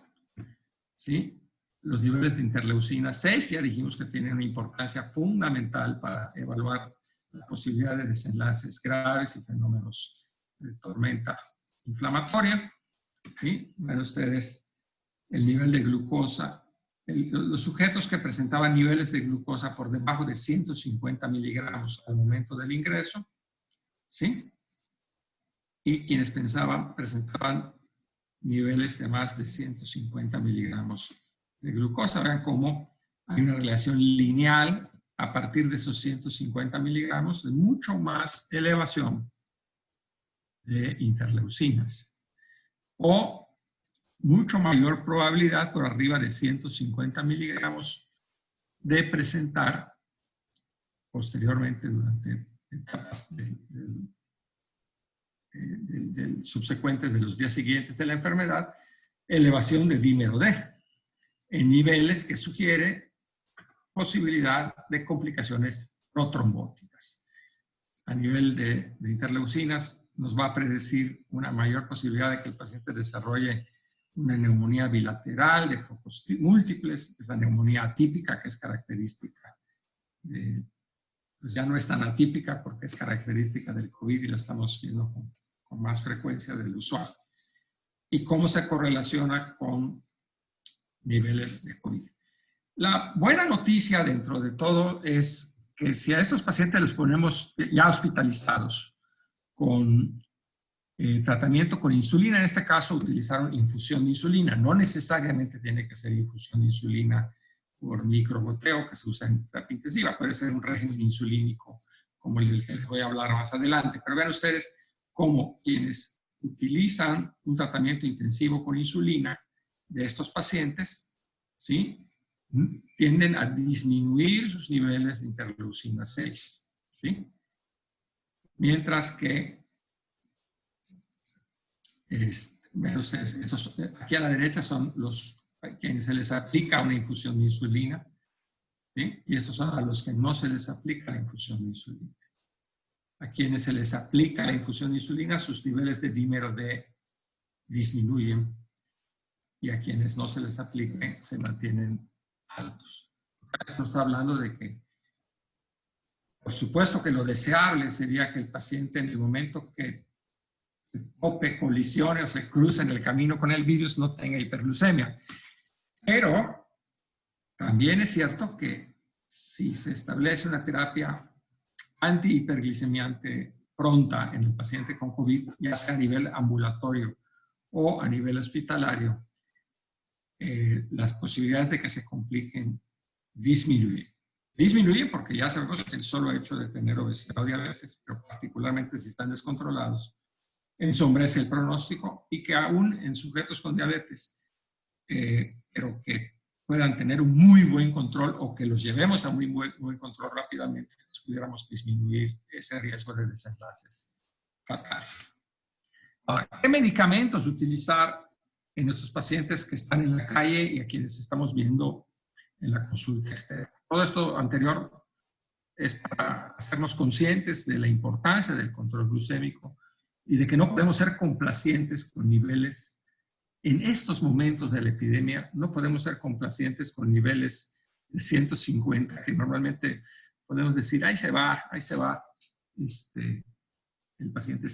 ¿sí? los niveles de interleucina 6, que ya dijimos que tienen una importancia fundamental para evaluar la posibilidad de desenlaces graves y fenómenos de tormenta inflamatoria. ¿Sí? Ven ustedes el nivel de glucosa. Los sujetos que presentaban niveles de glucosa por debajo de 150 miligramos al momento del ingreso, ¿sí? Y quienes presentaban niveles de más de 150 miligramos de glucosa. Vean cómo hay una relación lineal a partir de esos 150 miligramos de mucho más elevación de interleucinas. O mucho mayor probabilidad por arriba de 150 miligramos de presentar posteriormente durante etapas subsecuentes de los días siguientes de la enfermedad, elevación de dímero D en niveles que sugiere posibilidad de complicaciones protrombóticas. A nivel de interleucinas nos va a predecir una mayor posibilidad de que el paciente desarrolle una neumonía bilateral de focos múltiples, esa neumonía atípica que es característica pues ya no es tan atípica porque es característica del COVID y la estamos viendo con más frecuencia del usual. Y cómo se correlaciona con niveles de COVID. La buena noticia dentro de todo es que si a estos pacientes los ponemos ya hospitalizados con tratamiento con insulina, en este caso utilizaron infusión de insulina. No necesariamente tiene que ser infusión de insulina por microgoteo que se usa en terapia intensiva. Puede ser un régimen insulínico como el del que les voy a hablar más adelante. Pero vean ustedes cómo quienes utilizan un tratamiento intensivo con insulina de estos pacientes, ¿sí?, tienden a disminuir sus niveles de interleucina 6, ¿sí? Mientras que aquí a la derecha son a quienes se les aplica una infusión de insulina, ¿sí? Y estos son a los que no se les aplica la infusión de insulina. A quienes se les aplica la infusión de insulina, sus niveles de dímero D disminuyen, y a quienes no se les aplique se mantienen altos. Esto está hablando de que, por supuesto que lo deseable sería que el paciente en el momento que se tope, colisione o se cruce en el camino con el virus no tenga hiperglucemia. Pero también es cierto que si se establece una terapia antihiperglicemiante pronta en el paciente con COVID, ya sea a nivel ambulatorio o a nivel hospitalario, las posibilidades de que se compliquen disminuyen. Disminuyen porque ya sabemos que el solo hecho de tener obesidad o diabetes, pero particularmente si están descontrolados, ensombrece el pronóstico, y que aún en sujetos con diabetes, pero que puedan tener un muy buen control o que los llevemos a muy buen control rápidamente, pues pudiéramos disminuir ese riesgo de desenlaces fatales. Ahora, ¿qué medicamentos utilizar en nuestros pacientes que están en la calle y a quienes estamos viendo en la consulta externa? Todo esto anterior es para hacernos conscientes de la importancia del control glucémico y de que no podemos ser complacientes con niveles. En estos momentos de la epidemia no podemos ser complacientes con niveles de 150, que normalmente podemos decir, ahí se va, el paciente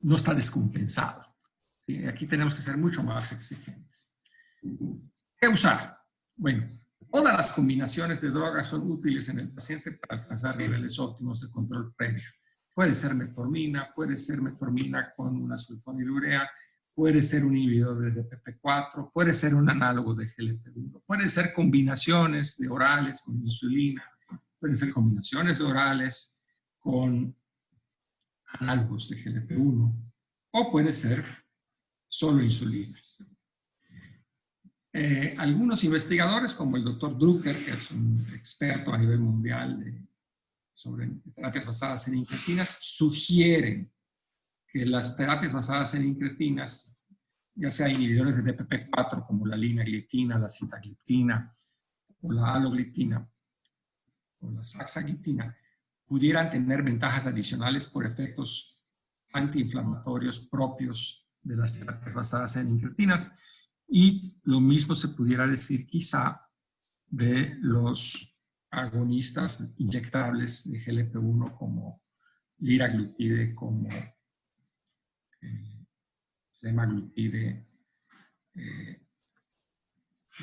no está descompensado. ¿Sí? Aquí tenemos que ser mucho más exigentes. ¿Qué usar? Bueno, todas las combinaciones de drogas son útiles en el paciente para alcanzar niveles óptimos de control previo. Puede ser metformina con una sulfonilurea, puede ser un inhibidor de DPP4, puede ser un análogo de GLP-1, puede ser combinaciones de orales con insulina, pueden ser combinaciones de orales con análogos de GLP-1, o puede ser solo insulinas. Algunos investigadores, como el doctor Drucker, que es un experto a nivel mundial sobre terapias basadas en incretinas, sugieren que las terapias basadas en incretinas, ya sea inhibidores de DPP4 como la linagliptina, la sitagliptina o la alogliptina o la saxagliptina, pudieran tener ventajas adicionales por efectos antiinflamatorios propios de las terapias basadas en incretinas, Y lo mismo se pudiera decir quizá de los agonistas inyectables de GLP-1 como liraglutide, como semaglutide, en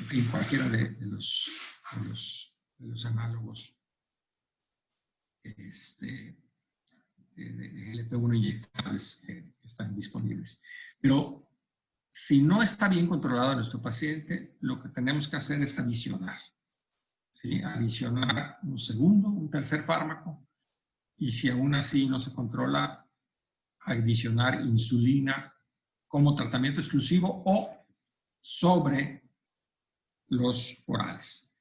fin, cualquiera de los análogos de GLP-1 inyectables que están disponibles. Pero si no está bien controlado nuestro paciente, lo que tenemos que hacer es adicionar. ¿Sí? Adicionar un segundo, un tercer fármaco, y si aún así no se controla, adicionar insulina como tratamiento exclusivo o sobre los orales.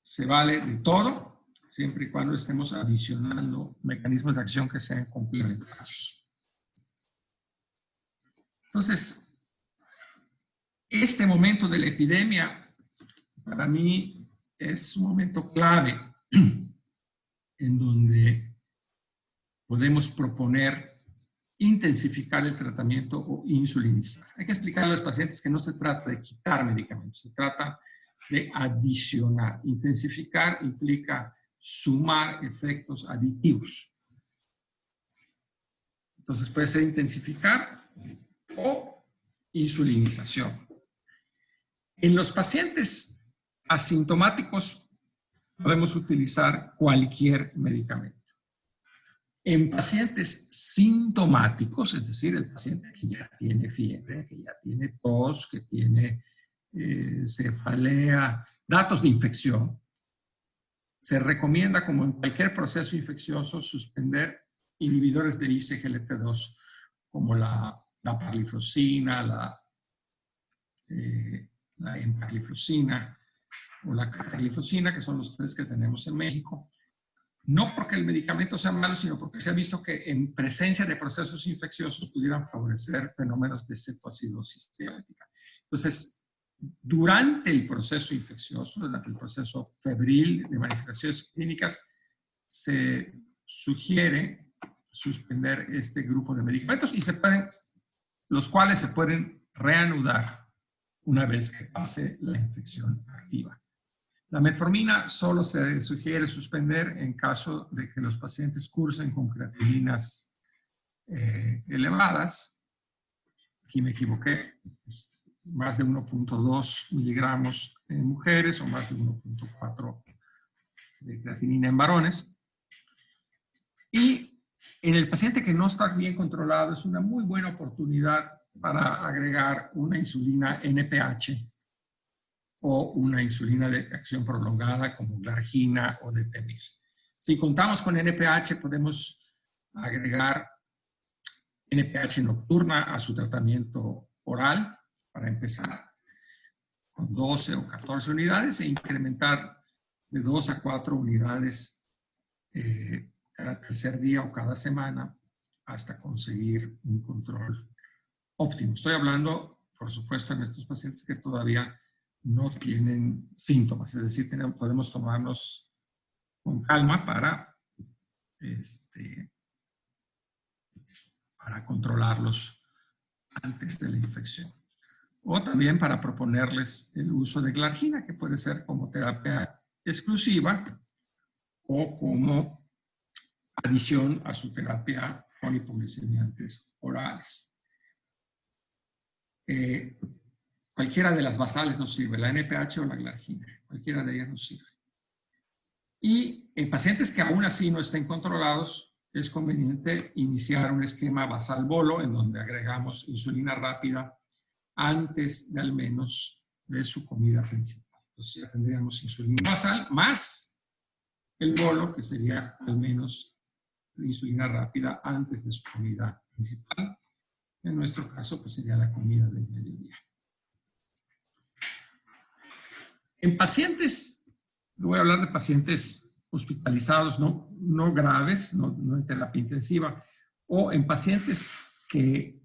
Se vale de todo, siempre y cuando estemos adicionando mecanismos de acción que sean complementarios. Entonces, este momento de la epidemia, para mí, es un momento clave en donde podemos proponer intensificar el tratamiento o insulinizar. Hay que explicarle a los pacientes que no se trata de quitar medicamentos, se trata de adicionar. Intensificar implica sumar efectos aditivos. Entonces puede ser intensificar o insulinización. En los pacientes asintomáticos podemos utilizar cualquier medicamento. En pacientes sintomáticos, es decir, el paciente que ya tiene fiebre, que ya tiene tos, que tiene cefalea, datos de infección, se recomienda, como en cualquier proceso infeccioso, suspender inhibidores de ICGLP2, como la dapagliflozina, la empagliflozina o la caragliflozina, que son los tres que tenemos en México. No porque el medicamento sea malo, sino porque se ha visto que en presencia de procesos infecciosos pudieran favorecer fenómenos de cetoacidosis diabética. Entonces, durante el proceso infeccioso, durante el proceso febril de manifestaciones clínicas, se sugiere suspender este grupo de medicamentos y los cuales se pueden reanudar una vez que pase la infección activa. La metformina solo se sugiere suspender en caso de que los pacientes cursen con creatininas elevadas. Aquí me equivoqué, es más de 1.2 miligramos en mujeres o más de 1.4 de creatinina en varones. Y en el paciente que no está bien controlado es una muy buena oportunidad para agregar una insulina NPH o una insulina de acción prolongada como Glargina o Detemir. Si contamos con NPH, podemos agregar NPH nocturna a su tratamiento oral para empezar con 12 o 14 unidades e incrementar de 2 a 4 unidades cada tercer día o cada semana hasta conseguir un control óptimo. Estoy hablando, por supuesto, en estos pacientes que todavía no tienen síntomas, es decir, podemos tomarnos con calma para controlarlos antes de la infección. O también para proponerles el uso de Glargina, que puede ser como terapia exclusiva o como adición a su terapia con hipoglicemiantes orales. Cualquiera de las basales nos sirve, la NPH o la Glargina, cualquiera de ellas nos sirve. Y en pacientes que aún así no estén controlados, es conveniente iniciar un esquema basal-bolo en donde agregamos insulina rápida antes de al menos de su comida principal. Entonces ya tendríamos insulina basal más el bolo, que sería al menos insulina rápida antes de su comida principal. En nuestro caso, pues sería la comida del mediodía. En pacientes, voy a hablar de pacientes hospitalizados, no graves, no en terapia intensiva, o en pacientes que,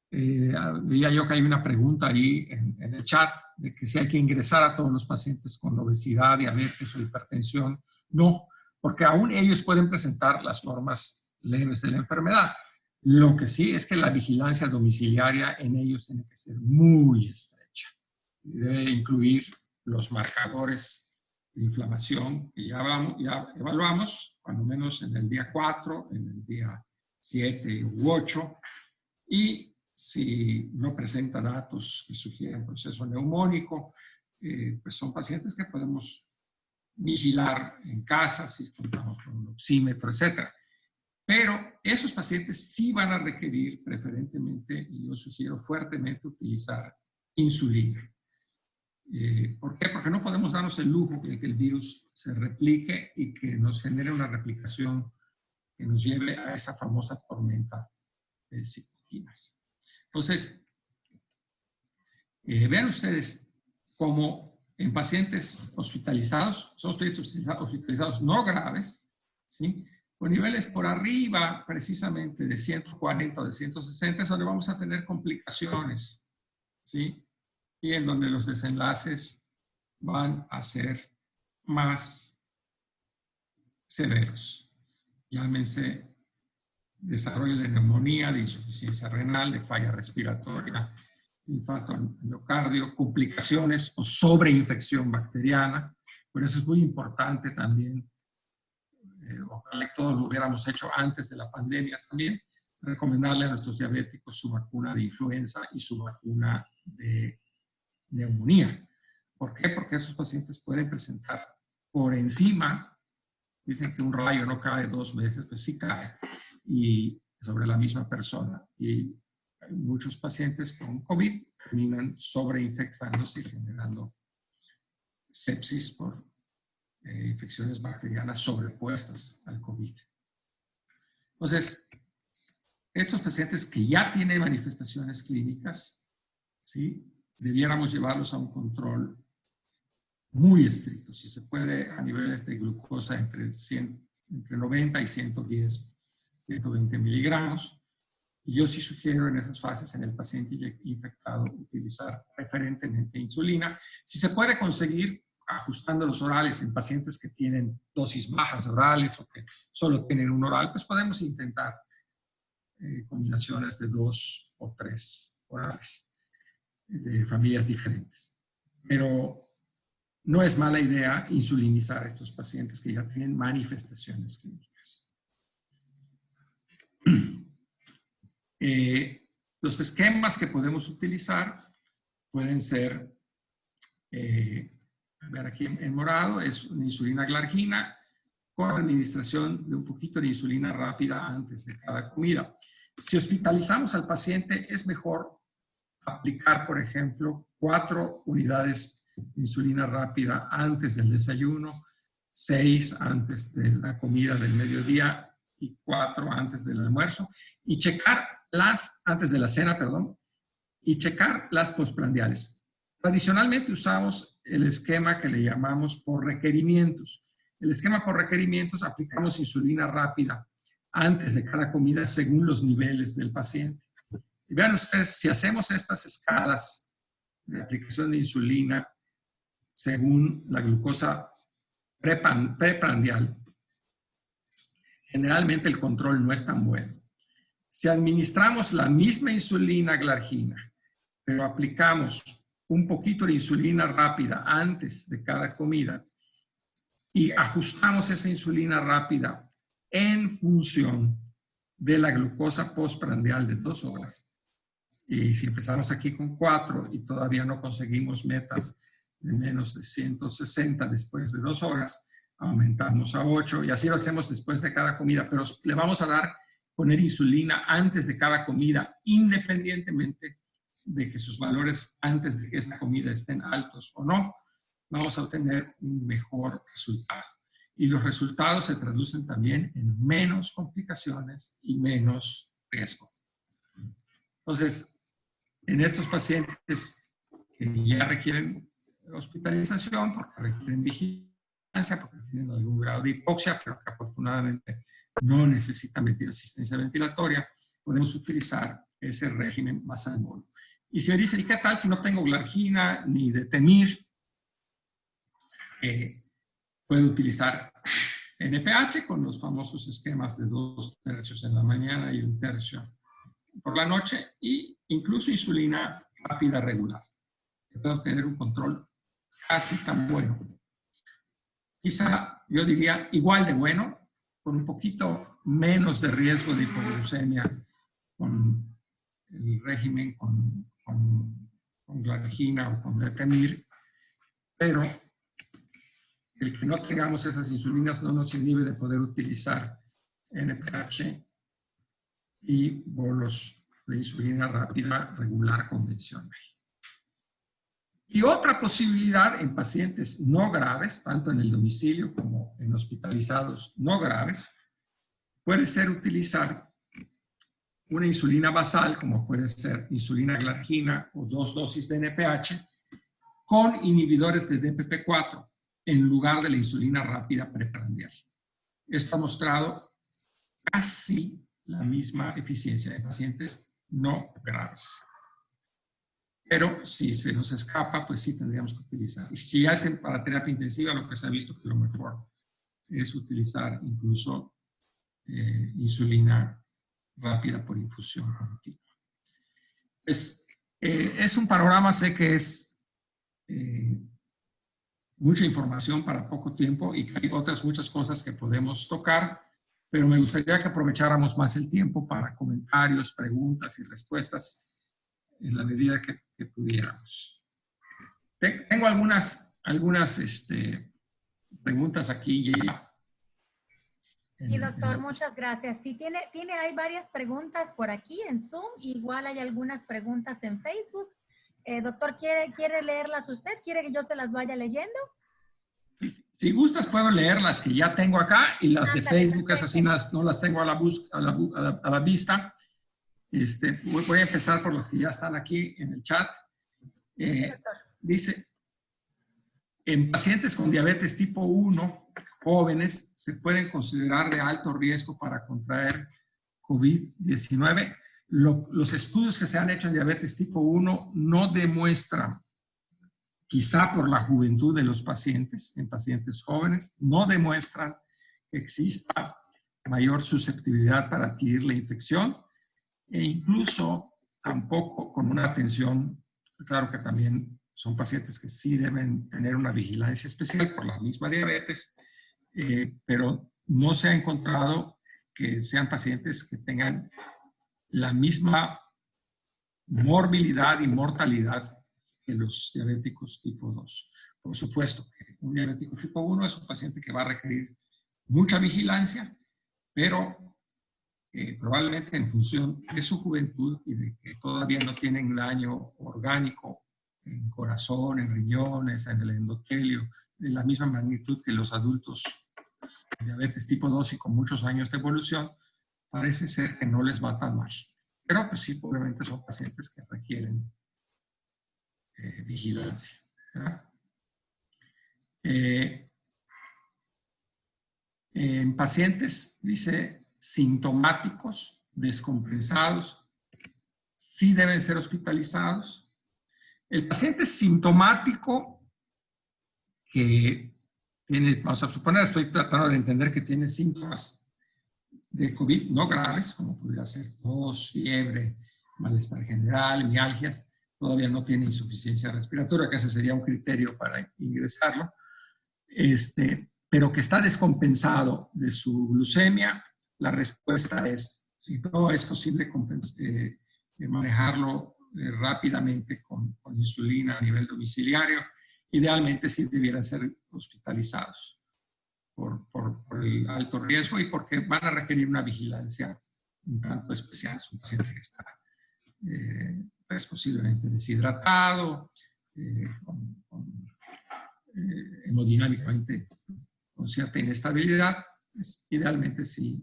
veía yo que hay una pregunta ahí en el chat, de que si hay que ingresar a todos los pacientes con obesidad, diabetes o hipertensión. No, porque aún ellos pueden presentar las formas leves de la enfermedad. Lo que sí es que la vigilancia domiciliaria en ellos tiene que ser muy estrecha. Debe incluir los marcadores de inflamación que ya evaluamos, cuando menos en el día 4, en el día 7 u 8, y si no presenta datos que sugieren proceso neumónico, pues son pacientes que podemos vigilar en casa, si contamos con un oxímetro, etc. Pero esos pacientes sí van a requerir preferentemente, y yo sugiero fuertemente, utilizar insulina. ¿Por qué? Porque no podemos darnos el lujo de que el virus se replique y que nos genere una replicación que nos lleve a esa famosa tormenta de citoquinas. Entonces, vean ustedes cómo en pacientes hospitalizados, son hospitalizados no graves, ¿sí?, con niveles por arriba precisamente de 140 o de 160, es donde vamos a tener complicaciones, ¿sí?, y en donde los desenlaces van a ser más severos. Llámense desarrollo de neumonía, de insuficiencia renal, de falla respiratoria, infarto al miocardio, complicaciones o sobreinfección bacteriana. Por eso es muy importante también, ojalá que todos lo hubiéramos hecho antes de la pandemia también, recomendarle a nuestros diabéticos su vacuna de influenza y su vacuna de neumonía. ¿Por qué? Porque esos pacientes pueden presentar por encima, dicen que un rayo no cae 2 veces, pues sí cae, y sobre la misma persona. Y muchos pacientes con COVID terminan sobreinfectándose y generando sepsis por infecciones bacterianas sobrepuestas al COVID. Entonces, estos pacientes que ya tienen manifestaciones clínicas, ¿sí?, debiéramos llevarlos a un control muy estricto, si se puede, a niveles de glucosa entre 90 y 110, 120 miligramos. Y yo sí sugiero en esas fases, en el paciente infectado, utilizar preferentemente insulina. Si se puede conseguir ajustando los orales en pacientes que tienen dosis bajas orales o que solo tienen un oral, pues podemos intentar combinaciones de 2 o 3 orales de familias diferentes. Pero no es mala idea insulinizar a estos pacientes que ya tienen manifestaciones clínicas. Los esquemas que podemos utilizar pueden ser, ver aquí en morado, es una insulina glargina con administración de un poquito de insulina rápida antes de cada comida. Si hospitalizamos al paciente, es mejor aplicar, por ejemplo, 4 unidades de insulina rápida antes del desayuno, 6 antes de la comida del mediodía y 4 antes del almuerzo, y checar antes de la cena, perdón, y checar las postprandiales. Tradicionalmente usamos el esquema que le llamamos por requerimientos. El esquema por requerimientos, aplicamos insulina rápida antes de cada comida según los niveles del paciente. Y vean ustedes, si hacemos estas escalas de aplicación de insulina según la glucosa preprandial, generalmente el control no es tan bueno. Si administramos la misma insulina glargina, pero aplicamos un poquito de insulina rápida antes de cada comida y ajustamos esa insulina rápida en función de la glucosa postprandial de 2 horas, y si empezamos aquí con 4 y todavía no conseguimos metas de menos de 160 después de 2 horas, aumentamos a 8 y así lo hacemos después de cada comida, pero le vamos a poner insulina antes de cada comida, independientemente de que sus valores antes de que esta comida estén altos o no, vamos a obtener un mejor resultado. Y los resultados se traducen también en menos complicaciones y menos riesgo. Entonces, en estos pacientes que ya requieren hospitalización, porque requieren vigilancia, porque tienen algún grado de hipoxia, pero que afortunadamente no necesitan asistencia ventilatoria, podemos utilizar ese régimen basal-mono. Y si me dicen, ¿y qué tal si no tengo glargina ni detemir? Puedo utilizar NPH con los famosos esquemas de 2 tercios en la mañana y 1 tercio por la noche, y incluso insulina rápida regular. Puedo tener un control casi tan bueno. Quizá yo diría igual de bueno, con un poquito menos de riesgo de hipoglucemia con el régimen con glargina o con lepemir, pero el que no tengamos esas insulinas no nos inhibe de poder utilizar NPH y bolos de insulina rápida regular convencional. Y otra posibilidad en pacientes no graves, tanto en el domicilio como en hospitalizados no graves, puede ser utilizar una insulina basal, como puede ser insulina glargina o 2 dosis de NPH, con inhibidores de DPP-4 en lugar de la insulina rápida preprandial. Esto ha mostrado casi la misma eficiencia en pacientes no graves. Pero si se nos escapa, pues sí tendríamos que utilizar. Y si hacen para terapia intensiva, lo que se ha visto que lo mejor es utilizar incluso insulina rápida por infusión continua. Es un panorama, sé que es mucha información para poco tiempo y que hay otras muchas cosas que podemos tocar, pero me gustaría que aprovecháramos más el tiempo para comentarios, preguntas y respuestas en la medida que pudiéramos. Tengo algunas preguntas aquí ya.
Sí, doctor, muchas gracias. Sí, hay varias preguntas por aquí en Zoom, igual hay algunas preguntas en Facebook. Doctor, ¿quiere leerlas usted? ¿Quiere que yo se las vaya leyendo?
Si gustas, puedo leer las que ya tengo acá y las de Facebook,
perfecto.
esas así no las tengo a la vista. Voy a empezar por los que ya están aquí en el chat. Dice, en pacientes con diabetes tipo 1, jóvenes, se pueden considerar de alto riesgo para contraer COVID-19. Los estudios que se han hecho en diabetes tipo 1 no demuestran, quizá por la juventud de los pacientes, en pacientes jóvenes, no demuestran que exista mayor susceptibilidad para adquirir la infección e incluso tampoco con una atención, claro que también son pacientes que sí deben tener una vigilancia especial por la misma diabetes, pero no se ha encontrado que sean pacientes que tengan la misma morbilidad y mortalidad que los diabéticos tipo 2. Por supuesto que un diabético tipo 1 es un paciente que va a requerir mucha vigilancia, pero probablemente en función de su juventud y de que todavía no tienen daño orgánico en corazón, en riñones, en el endotelio, de la misma magnitud que los adultos de diabetes tipo 2 y con muchos años de evolución, parece ser que no les va tan mal. Pero pues sí, obviamente son pacientes que requieren vigilancia. En pacientes, dice, sintomáticos, descompensados, sí deben ser hospitalizados. El paciente sintomático que tiene, vamos a suponer, estoy tratando de entender que tiene síntomas de COVID no graves, como pudiera ser tos, fiebre, malestar general, mialgias, todavía no tiene insuficiencia respiratoria, que ese sería un criterio para ingresarlo, pero que está descompensado de su glucemia, la respuesta es, si no es posible manejarlo rápidamente con insulina a nivel domiciliario, idealmente sí debieran ser hospitalizados por el alto riesgo y porque van a requerir una vigilancia un tanto especial. Es un paciente que está pues posiblemente deshidratado, hemodinámicamente con cierta inestabilidad, pues, idealmente sí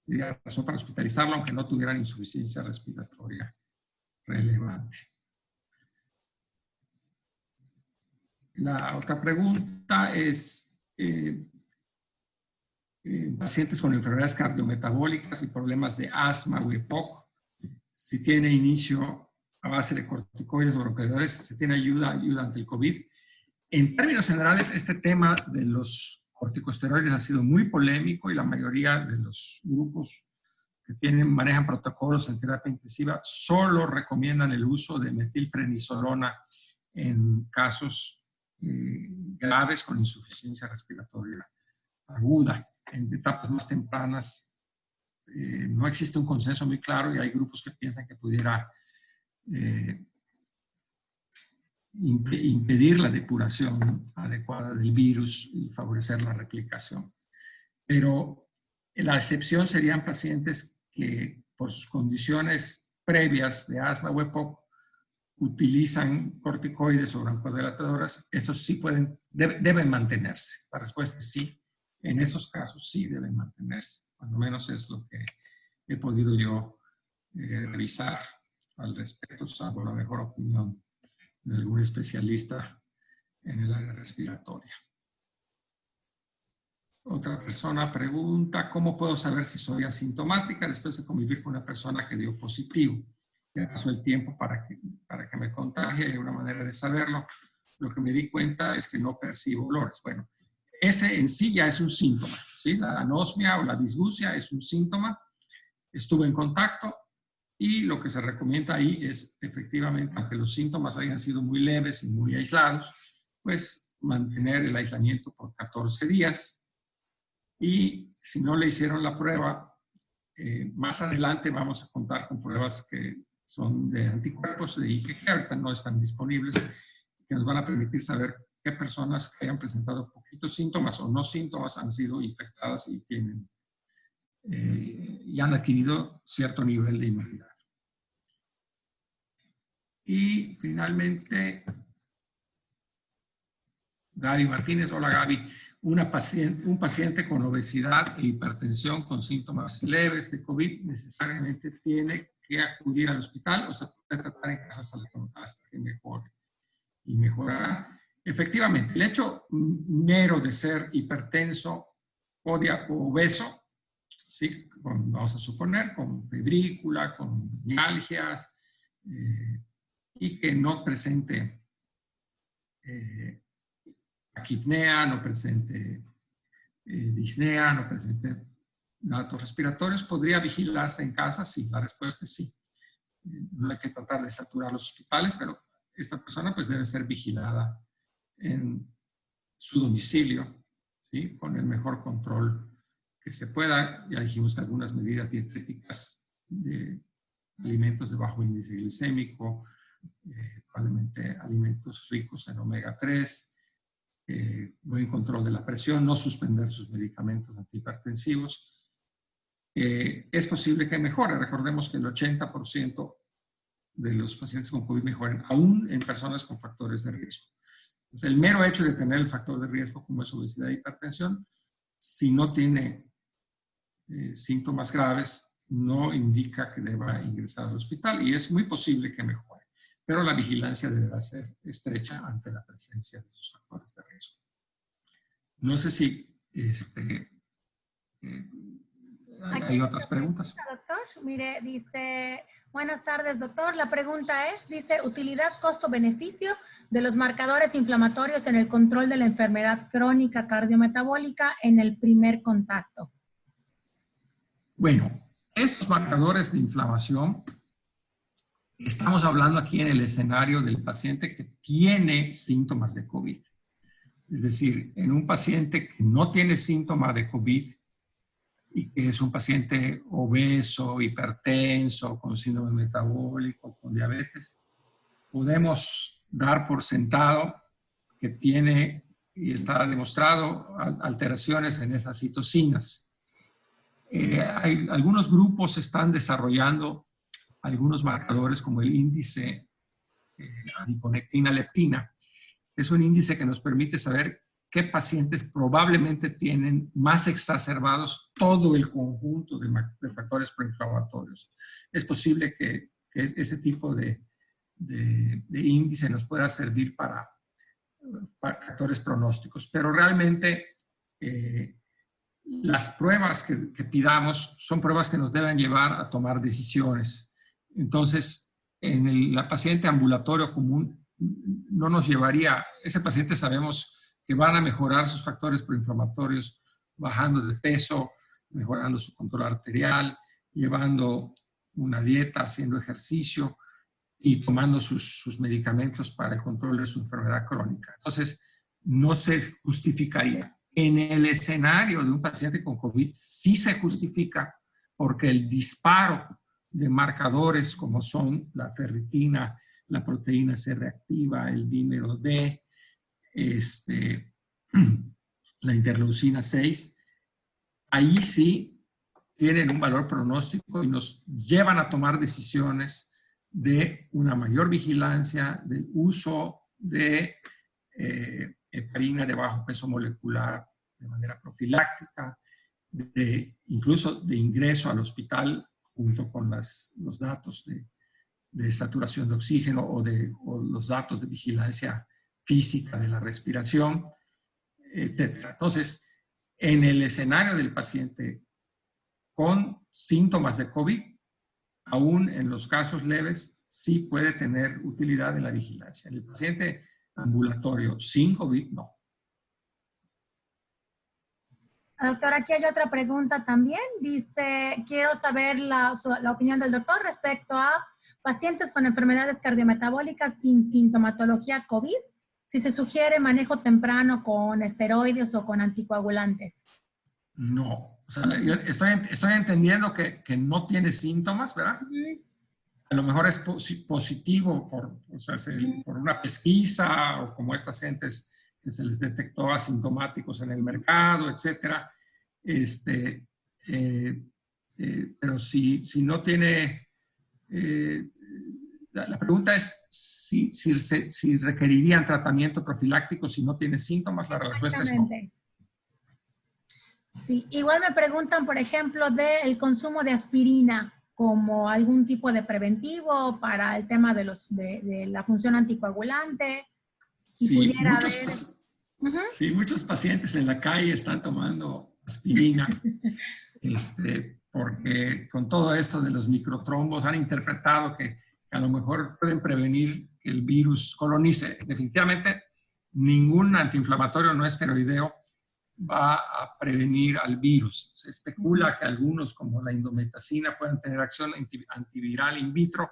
habría razón para hospitalizarlo, aunque no tuvieran insuficiencia respiratoria relevante. La otra pregunta es, pacientes con enfermedades cardiometabólicas y problemas de asma o EPOC, si tiene inicio a base de corticoides o broncoediladores, se tiene ayuda ante el COVID. En términos generales, este tema de los corticosteroides ha sido muy polémico y la mayoría de los grupos que manejan protocolos en terapia intensiva solo recomiendan el uso de metilprednisolona en casos graves con insuficiencia respiratoria aguda. En etapas más tempranas no existe un consenso muy claro y hay grupos que piensan que pudiera impedir la depuración adecuada del virus y favorecer la replicación. Pero la excepción serían pacientes que por sus condiciones previas de asma o EPOC utilizan corticoides o broncodilatadoras. Estos sí deben mantenerse. La respuesta es sí. En esos casos sí deben mantenerse. Cuando menos es lo que he podido yo revisar al respecto, salvo la mejor opinión de algún especialista en el área respiratoria. Otra persona pregunta, ¿cómo puedo saber si soy asintomática después de convivir con una persona que dio positivo? Ya pasó el tiempo para que me contagie, hay una manera de saberlo. Lo que me di cuenta es que no percibo olores. Bueno, ese en sí ya es un síntoma, ¿sí? La anosmia o la disgeusia es un síntoma. Estuve en contacto y lo que se recomienda ahí es efectivamente, aunque los síntomas hayan sido muy leves y muy aislados, pues mantener el aislamiento por 14 días. Y si no le hicieron la prueba, más adelante vamos a contar con pruebas que son de anticuerpos de IgG, ahorita no están disponibles, que nos van a permitir saber qué personas que hayan presentado poquitos síntomas o no síntomas han sido infectadas y tienen y han adquirido cierto nivel de inmunidad. Y finalmente, Gaby Martínez. Hola, Gaby. Un paciente con obesidad e hipertensión con síntomas leves de COVID necesariamente tiene que acudir al hospital o se puede tratar en casa hasta que mejore y mejorará. Efectivamente, el hecho mero de ser hipertenso o obeso, ¿sí? Vamos a suponer, con febrícula, con mialgias, y que no presente aquipnea, no presente disnea, no presente datos respiratorios, ¿podría vigilarse en casa? Sí, la respuesta es sí. No hay que tratar de saturar los hospitales, pero esta persona pues debe ser vigilada en su domicilio, ¿sí? Con el mejor control que se pueda. Ya dijimos que algunas medidas dietéticas de alimentos de bajo índice glicémico, probablemente alimentos ricos en omega 3, buen control de la presión, no suspender sus medicamentos antihipertensivos. Es posible que mejore. Recordemos que el 80% de los pacientes con COVID mejoran, aún en personas con factores de riesgo. Entonces, el mero hecho de tener el factor de riesgo como es obesidad e hipertensión, si no tiene síntomas graves, no indica que deba ingresar al hospital y es muy posible que mejore. Pero la vigilancia deberá ser estrecha ante la presencia de sus factores de riesgo. No sé si hay otras preguntas.
Doctor, mire, dice, buenas tardes, doctor. La pregunta es, dice, utilidad, costo, beneficio de los marcadores inflamatorios en el control de la enfermedad crónica cardiometabólica en el primer contacto.
Bueno, estos marcadores de inflamación, estamos hablando aquí en el escenario del paciente que tiene síntomas de COVID. Es decir, en un paciente que no tiene síntomas de COVID y que es un paciente obeso, hipertenso, con síndrome metabólico, con diabetes, podemos dar por sentado que tiene, y está demostrado, alteraciones en esas citocinas. Algunos grupos están desarrollando algunos marcadores como el índice adiponectina-leptina. Es un índice que nos permite saber qué pacientes probablemente tienen más exacerbados todo el conjunto de factores proinflamatorios. Es posible que ese tipo de índice nos pueda servir para factores pronósticos, pero realmente las pruebas que pidamos son pruebas que nos deben llevar a tomar decisiones. Entonces, en la paciente ambulatorio común no nos llevaría, ese paciente sabemos que van a mejorar sus factores proinflamatorios, bajando de peso, mejorando su control arterial, llevando una dieta, haciendo ejercicio y tomando sus medicamentos para el control de su enfermedad crónica. Entonces, no se justificaría. En el escenario de un paciente con COVID sí se justifica porque el disparo de marcadores como son la ferritina, la proteína C reactiva, el dímero D, la interleucina 6, ahí sí tienen un valor pronóstico y nos llevan a tomar decisiones de una mayor vigilancia, del uso de heparina de bajo peso molecular de manera profiláctica, incluso de ingreso al hospital junto con los datos de saturación de oxígeno o los datos de vigilancia física de la respiración, etc. Entonces, en el escenario del paciente con síntomas de COVID, aún en los casos leves, sí puede tener utilidad en la vigilancia. En el paciente ambulatorio sin COVID, no.
Doctor, aquí hay otra pregunta también. Dice, quiero saber la opinión del doctor respecto a pacientes con enfermedades cardiometabólicas sin sintomatología COVID, si se sugiere manejo temprano con esteroides o con anticoagulantes.
No, o sea, yo estoy entendiendo que no tiene síntomas, ¿verdad? A lo mejor es positivo por una pesquisa o como estas gentes que se les detectó asintomáticos en el mercado, etcétera. Pero si no tiene... la pregunta es si requerirían tratamiento profiláctico si no tiene síntomas. La respuesta es no.
Sí, igual me preguntan, por ejemplo, del consumo de aspirina como algún tipo de preventivo para el tema de la función anticoagulante. Si
sí,
pudiera
muchos pacientes en la calle están tomando aspirina porque con todo esto de los microtrombos han interpretado que a lo mejor pueden prevenir que el virus colonice. Definitivamente, ningún antiinflamatorio no esteroideo va a prevenir al virus. Se especula que algunos, como la indometacina, puedan tener acción antiviral in vitro,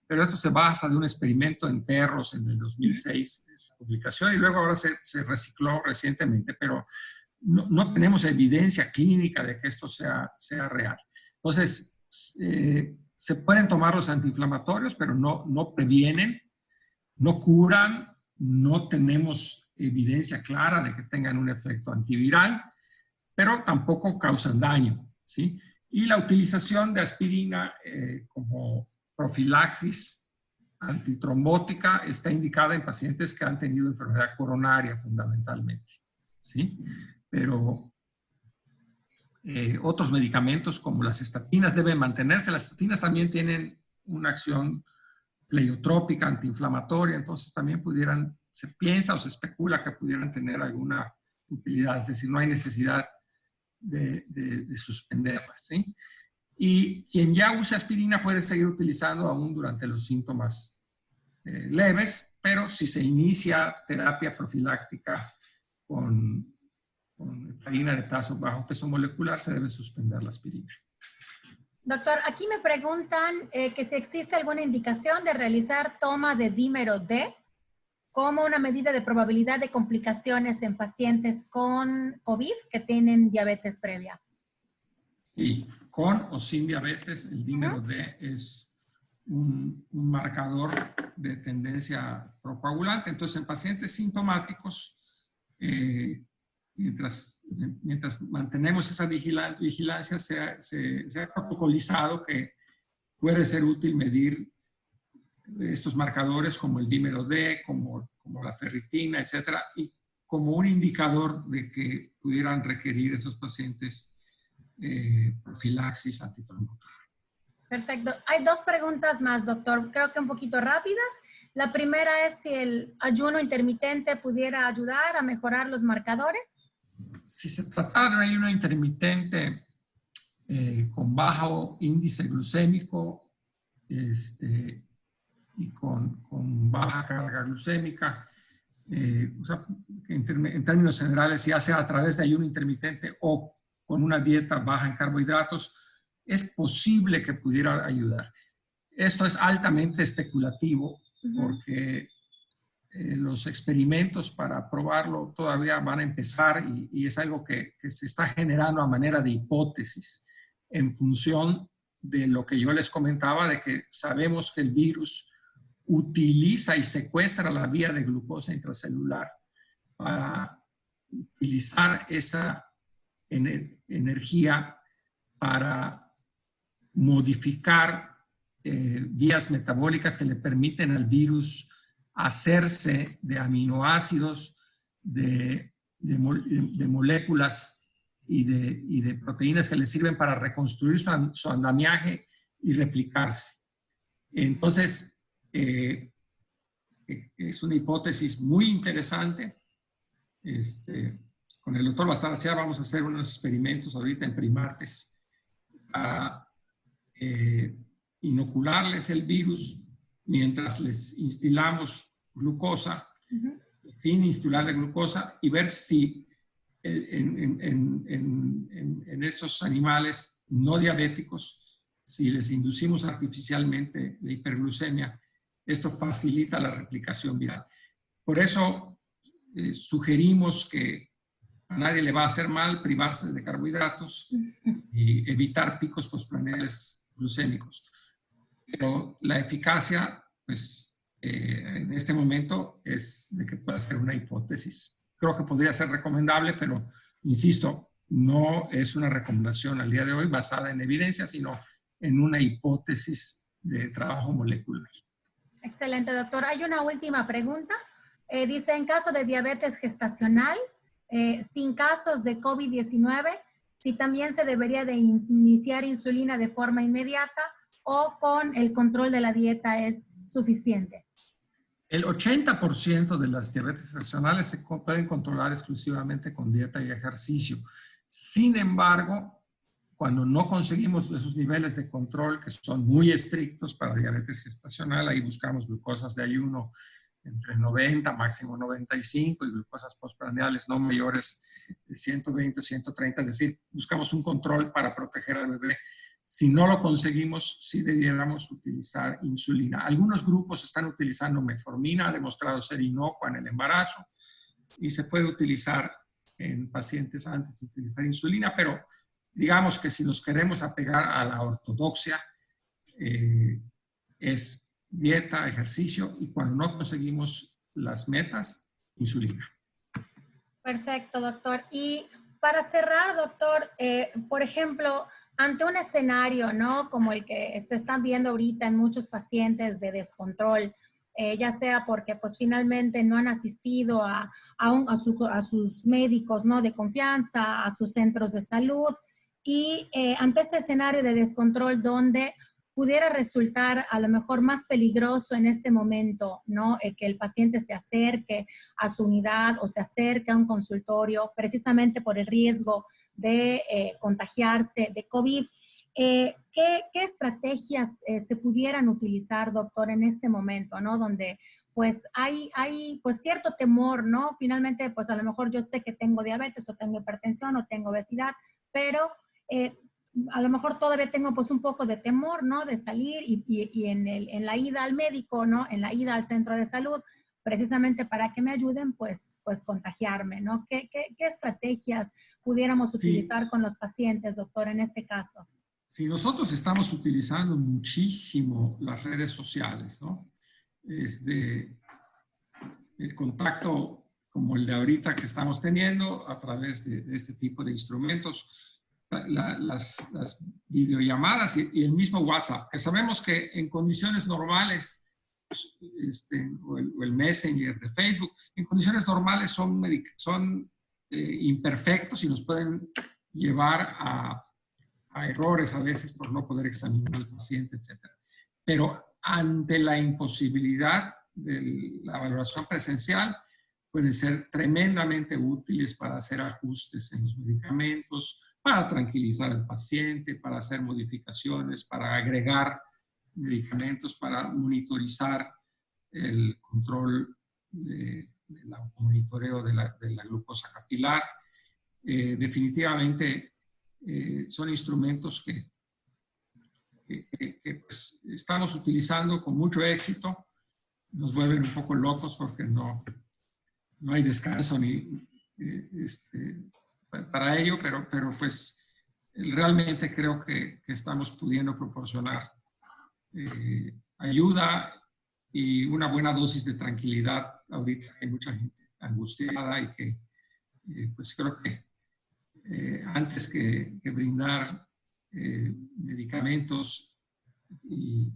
pero esto se basa de un experimento en perros en el 2006, esta publicación, y luego ahora se recicló recientemente, pero no tenemos evidencia clínica de que esto sea real. Entonces, se pueden tomar los antiinflamatorios, pero no previenen, no curan, no tenemos evidencia clara de que tengan un efecto antiviral, pero tampoco causan daño, ¿sí? Y la utilización de aspirina como profilaxis antitrombótica está indicada en pacientes que han tenido enfermedad coronaria fundamentalmente, ¿sí? Pero otros medicamentos como las estatinas deben mantenerse. Las estatinas también tienen una acción pleiotrópica, antiinflamatoria, entonces también se piensa o se especula que pudieran tener alguna utilidad, es decir, no hay necesidad de suspenderlas, ¿sí? Y quien ya usa aspirina puede seguir utilizando aún durante los síntomas leves, pero si se inicia terapia profiláctica con heparina de bajo peso molecular, se debe suspender la aspirina.
Doctor, aquí me preguntan que si existe alguna indicación de realizar toma de dímero D como una medida de probabilidad de complicaciones en pacientes con COVID que tienen diabetes previa.
Sí, con o sin diabetes, el dímero D es un marcador de tendencia procoagulante. Entonces, en pacientes sintomáticos, mientras mantenemos esa vigilancia, se ha protocolizado que puede ser útil medir estos marcadores como el dímero D, como la ferritina, etcétera, y como un indicador de que pudieran requerir estos pacientes profilaxis antitrombótica.
Perfecto. Hay dos preguntas más, doctor, creo que un poquito rápidas. La primera es si el ayuno intermitente pudiera ayudar a mejorar los marcadores.
Si se tratara de un ayuno intermitente con bajo índice glucémico y con baja carga glucémica, o sea, en términos generales, ya sea a través de ayuno intermitente o con una dieta baja en carbohidratos, es posible que pudiera ayudar. Esto es altamente especulativo porque los experimentos para probarlo todavía van a empezar y es algo que se está generando a manera de hipótesis en función de lo que yo les comentaba, de que sabemos que el virus utiliza y secuestra la vía de glucosa intracelular para utilizar esa energía para modificar vías metabólicas que le permiten al virus hacerse de aminoácidos, de moléculas y de proteínas que le sirven para reconstruir su andamiaje y replicarse. Entonces, es una hipótesis muy interesante. Con el doctor Bastarachea vamos a hacer unos experimentos ahorita en primates a inocularles el virus mientras les instilamos glucosa, sin instilarle glucosa, y ver si en estos animales no diabéticos, si les inducimos artificialmente la hiperglucemia, esto facilita la replicación viral. Por eso sugerimos que a nadie le va a hacer mal privarse de carbohidratos y evitar picos postprandiales glucémicos. Pero la eficacia, pues, en este momento es de que pueda ser una hipótesis. Creo que podría ser recomendable, pero, insisto, no es una recomendación al día de hoy basada en evidencia, sino en una hipótesis de trabajo molecular.
Excelente, doctor. Hay una última pregunta. Dice, en caso de diabetes gestacional, sin casos de COVID-19, si también se debería de iniciar insulina de forma inmediata o con el control de la dieta es suficiente.
El 80% de las diabetes gestacionales se pueden controlar exclusivamente con dieta y ejercicio. Sin embargo, cuando no conseguimos esos niveles de control que son muy estrictos para diabetes gestacional, ahí buscamos glucosas de ayuno entre 90, máximo 95, y glucosas postprandiales no mayores de 120 o 130, es decir, buscamos un control para proteger al bebé. Si no lo conseguimos, sí debiéramos utilizar insulina. Algunos grupos están utilizando metformina, ha demostrado ser inocua en el embarazo, y se puede utilizar en pacientes antes de utilizar insulina, pero digamos que si nos queremos apegar a la ortodoxia, es dieta, ejercicio, y cuando no conseguimos las metas, insulina.
Perfecto, doctor. Y para cerrar, doctor, por ejemplo, ante un escenario, ¿no?, como el que se están viendo ahorita en muchos pacientes de descontrol, ya sea porque pues finalmente no han asistido a sus médicos, ¿no?, de confianza, a sus centros de salud, y ante este escenario de descontrol donde pudiera resultar a lo mejor más peligroso en este momento, ¿no?, que el paciente se acerque a su unidad o se acerque a un consultorio precisamente por el riesgo de contagiarse de COVID. ¿Qué estrategias se pudieran utilizar, doctor, en este momento, ¿no?, donde pues hay pues cierto temor, ¿no? Finalmente, pues a lo mejor yo sé que tengo diabetes o tengo hipertensión o tengo obesidad, pero a lo mejor todavía tengo pues un poco de temor, ¿no?, de salir y en la ida al médico, ¿no?, en la ida al centro de salud, precisamente para que me ayuden, pues contagiarme, ¿no? ¿Qué estrategias pudiéramos utilizar con los pacientes, doctor, en este caso?
Sí, nosotros estamos utilizando muchísimo las redes sociales, ¿no? El contacto como el de ahorita que estamos teniendo a través de este tipo de instrumentos, las videollamadas y el mismo WhatsApp, que sabemos que en condiciones normales, o el Messenger de Facebook, en condiciones normales son imperfectos y nos pueden llevar a errores a veces por no poder examinar al paciente, etc. Pero ante la imposibilidad de la valoración presencial, pueden ser tremendamente útiles para hacer ajustes en los medicamentos, para tranquilizar al paciente, para hacer modificaciones, para agregar medicamentos, para monitorizar el control de monitoreo de la glucosa capilar. Definitivamente son instrumentos que pues, estamos utilizando con mucho éxito. Nos vuelven un poco locos porque no hay descanso para ello, pero pues realmente creo que estamos pudiendo proporcionar ayuda y una buena dosis de tranquilidad. Ahorita hay mucha gente angustiada y que pues creo que antes que brindar medicamentos y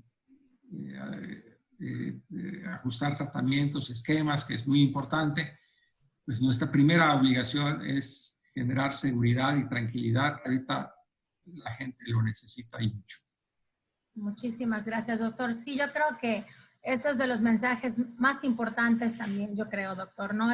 ajustar tratamientos, esquemas, que es muy importante, pues nuestra primera obligación es generar seguridad y tranquilidad. Ahorita la gente lo necesita y mucho.
Muchísimas gracias, doctor. Sí, yo creo que este es de los mensajes más importantes también, yo creo, doctor, ¿no?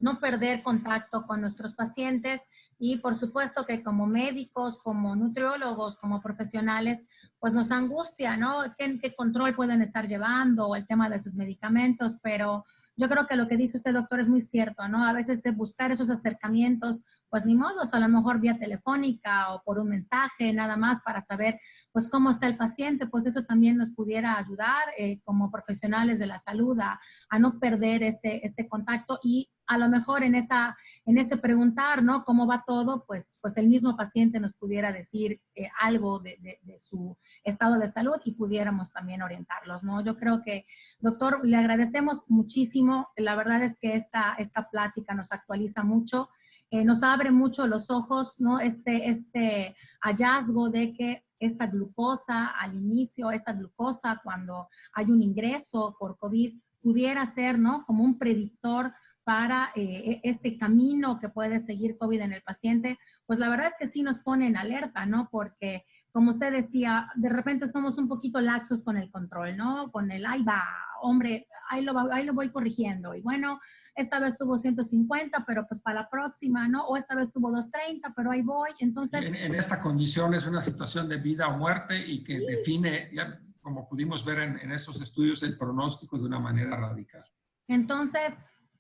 No perder contacto con nuestros pacientes y por supuesto que como médicos, como nutriólogos, como profesionales, pues nos angustia, ¿no? ¿Qué control pueden estar llevando o el tema de sus medicamentos? Pero yo creo que lo que dice usted, doctor, es muy cierto, ¿no? A veces buscar esos acercamientos, pues ni modo, a lo mejor vía telefónica o por un mensaje, nada más para saber, pues, cómo está el paciente, pues eso también nos pudiera ayudar como profesionales de la salud a no perder este contacto y a lo mejor en ese preguntar, ¿no? ¿Cómo va todo? Pues el mismo paciente nos pudiera decir algo de su estado de salud y pudiéramos también orientarlos, ¿no? Yo creo que, doctor, le agradecemos muchísimo. La verdad es que esta plática nos actualiza mucho, nos abre mucho los ojos, ¿no? Este hallazgo de que esta glucosa al inicio, esta glucosa cuando hay un ingreso por COVID, pudiera ser, ¿no? Como un predictor para este camino que puede seguir COVID en el paciente, pues la verdad es que sí nos pone en alerta, ¿no? Porque, como usted decía, de repente somos un poquito laxos con el control, ¿no? Con el, ahí va, hombre, ahí lo voy corrigiendo. Y bueno, esta vez tuvo 150, pero pues para la próxima, ¿no? O esta vez tuvo 230, pero ahí voy. Entonces,
en esta condición es una situación de vida o muerte y que define, ya, como pudimos ver en estos estudios, el pronóstico de una manera radical.
Entonces,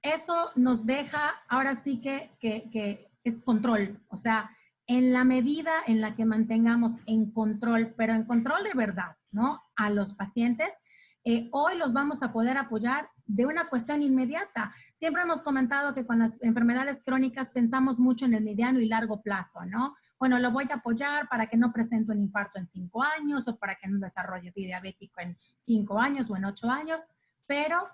eso nos deja, ahora sí que es control. O sea, en la medida en la que mantengamos en control, pero en control de verdad, ¿no? A los pacientes, hoy los vamos a poder apoyar de una cuestión inmediata. Siempre hemos comentado que con las enfermedades crónicas pensamos mucho en el mediano y largo plazo, ¿no? Bueno, lo voy a apoyar para que no presente un infarto en 5 años o para que no desarrolle diabético en 5 años o en 8 años, pero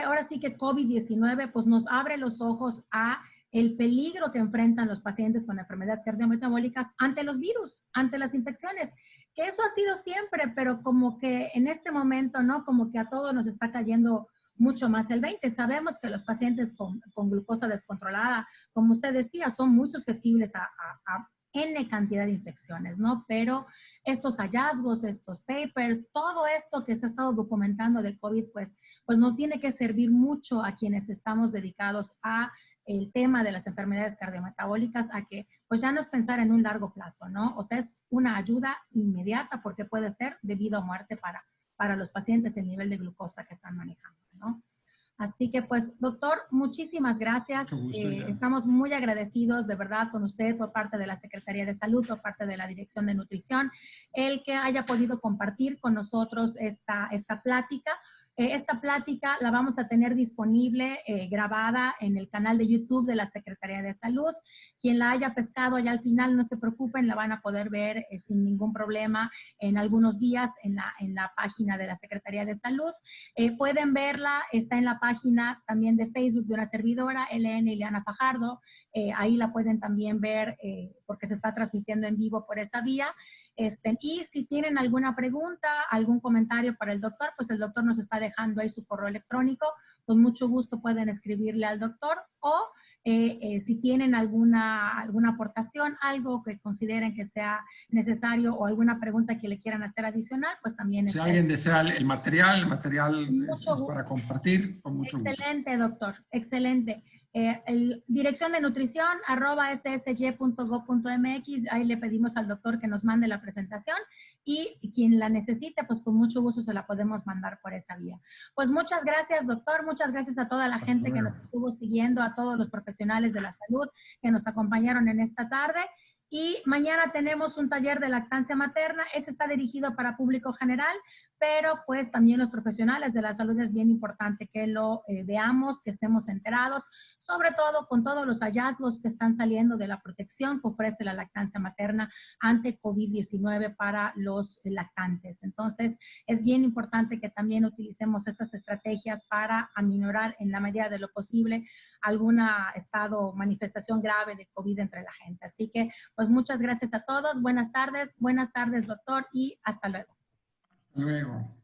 ahora sí que COVID-19 pues nos abre los ojos a el peligro que enfrentan los pacientes con enfermedades cardiometabólicas ante los virus, ante las infecciones, que eso ha sido siempre, pero como que en este momento, ¿no? Como que a todos nos está cayendo mucho más el 20. Sabemos que los pacientes con glucosa descontrolada, como usted decía, son muy susceptibles a N cantidad de infecciones, ¿no? Pero estos hallazgos, estos papers, todo esto que se ha estado documentando de COVID, pues nos tiene que servir mucho a quienes estamos dedicados a el tema de las enfermedades cardiometabólicas, a que pues ya no es pensar en un largo plazo, ¿no? O sea, es una ayuda inmediata porque puede ser de vida o muerte para los pacientes el nivel de glucosa que están manejando, ¿no? Así que pues, doctor, muchísimas gracias. Estamos muy agradecidos de verdad con usted por parte de la Secretaría de Salud, por parte de la Dirección de Nutrición, el que haya podido compartir con nosotros esta plática. Esta plática la vamos a tener disponible, grabada en el canal de YouTube de la Secretaría de Salud. Quien la haya pescado allá al final, no se preocupen, la van a poder ver sin ningún problema en algunos días en la página de la Secretaría de Salud. Pueden verla, está en la página también de Facebook de una servidora, LN Ileana Fajardo. Ahí la pueden también ver porque se está transmitiendo en vivo por esa vía. Y si tienen alguna pregunta, algún comentario para el doctor, pues el doctor nos está dejando ahí su correo electrónico. Con mucho gusto pueden escribirle al doctor o si tienen alguna aportación, algo que consideren que sea necesario o alguna pregunta que le quieran hacer adicional, pues también.
Si alguien desea el material es para compartir, con mucho gusto.
Excelente, doctor, excelente. Dirección de nutrición @ssy.gov.mx, ahí le pedimos al doctor que nos mande la presentación y quien la necesite, pues con mucho gusto se la podemos mandar por esa vía. Pues muchas gracias, doctor, muchas gracias a toda la gente que nos estuvo siguiendo, a todos los profesionales de la salud que nos acompañaron en esta tarde. Y mañana tenemos un taller de lactancia materna. Ese está dirigido para público general, pero pues también los profesionales de la salud es bien importante que lo veamos, que estemos enterados, sobre todo con todos los hallazgos que están saliendo de la protección que ofrece la lactancia materna ante COVID-19 para los lactantes. Entonces, es bien importante que también utilicemos estas estrategias para aminorar en la medida de lo posible alguna estado o manifestación grave de COVID entre la gente. Así que, pues muchas gracias a todos. Buenas tardes, doctor, y hasta luego.
Hasta luego.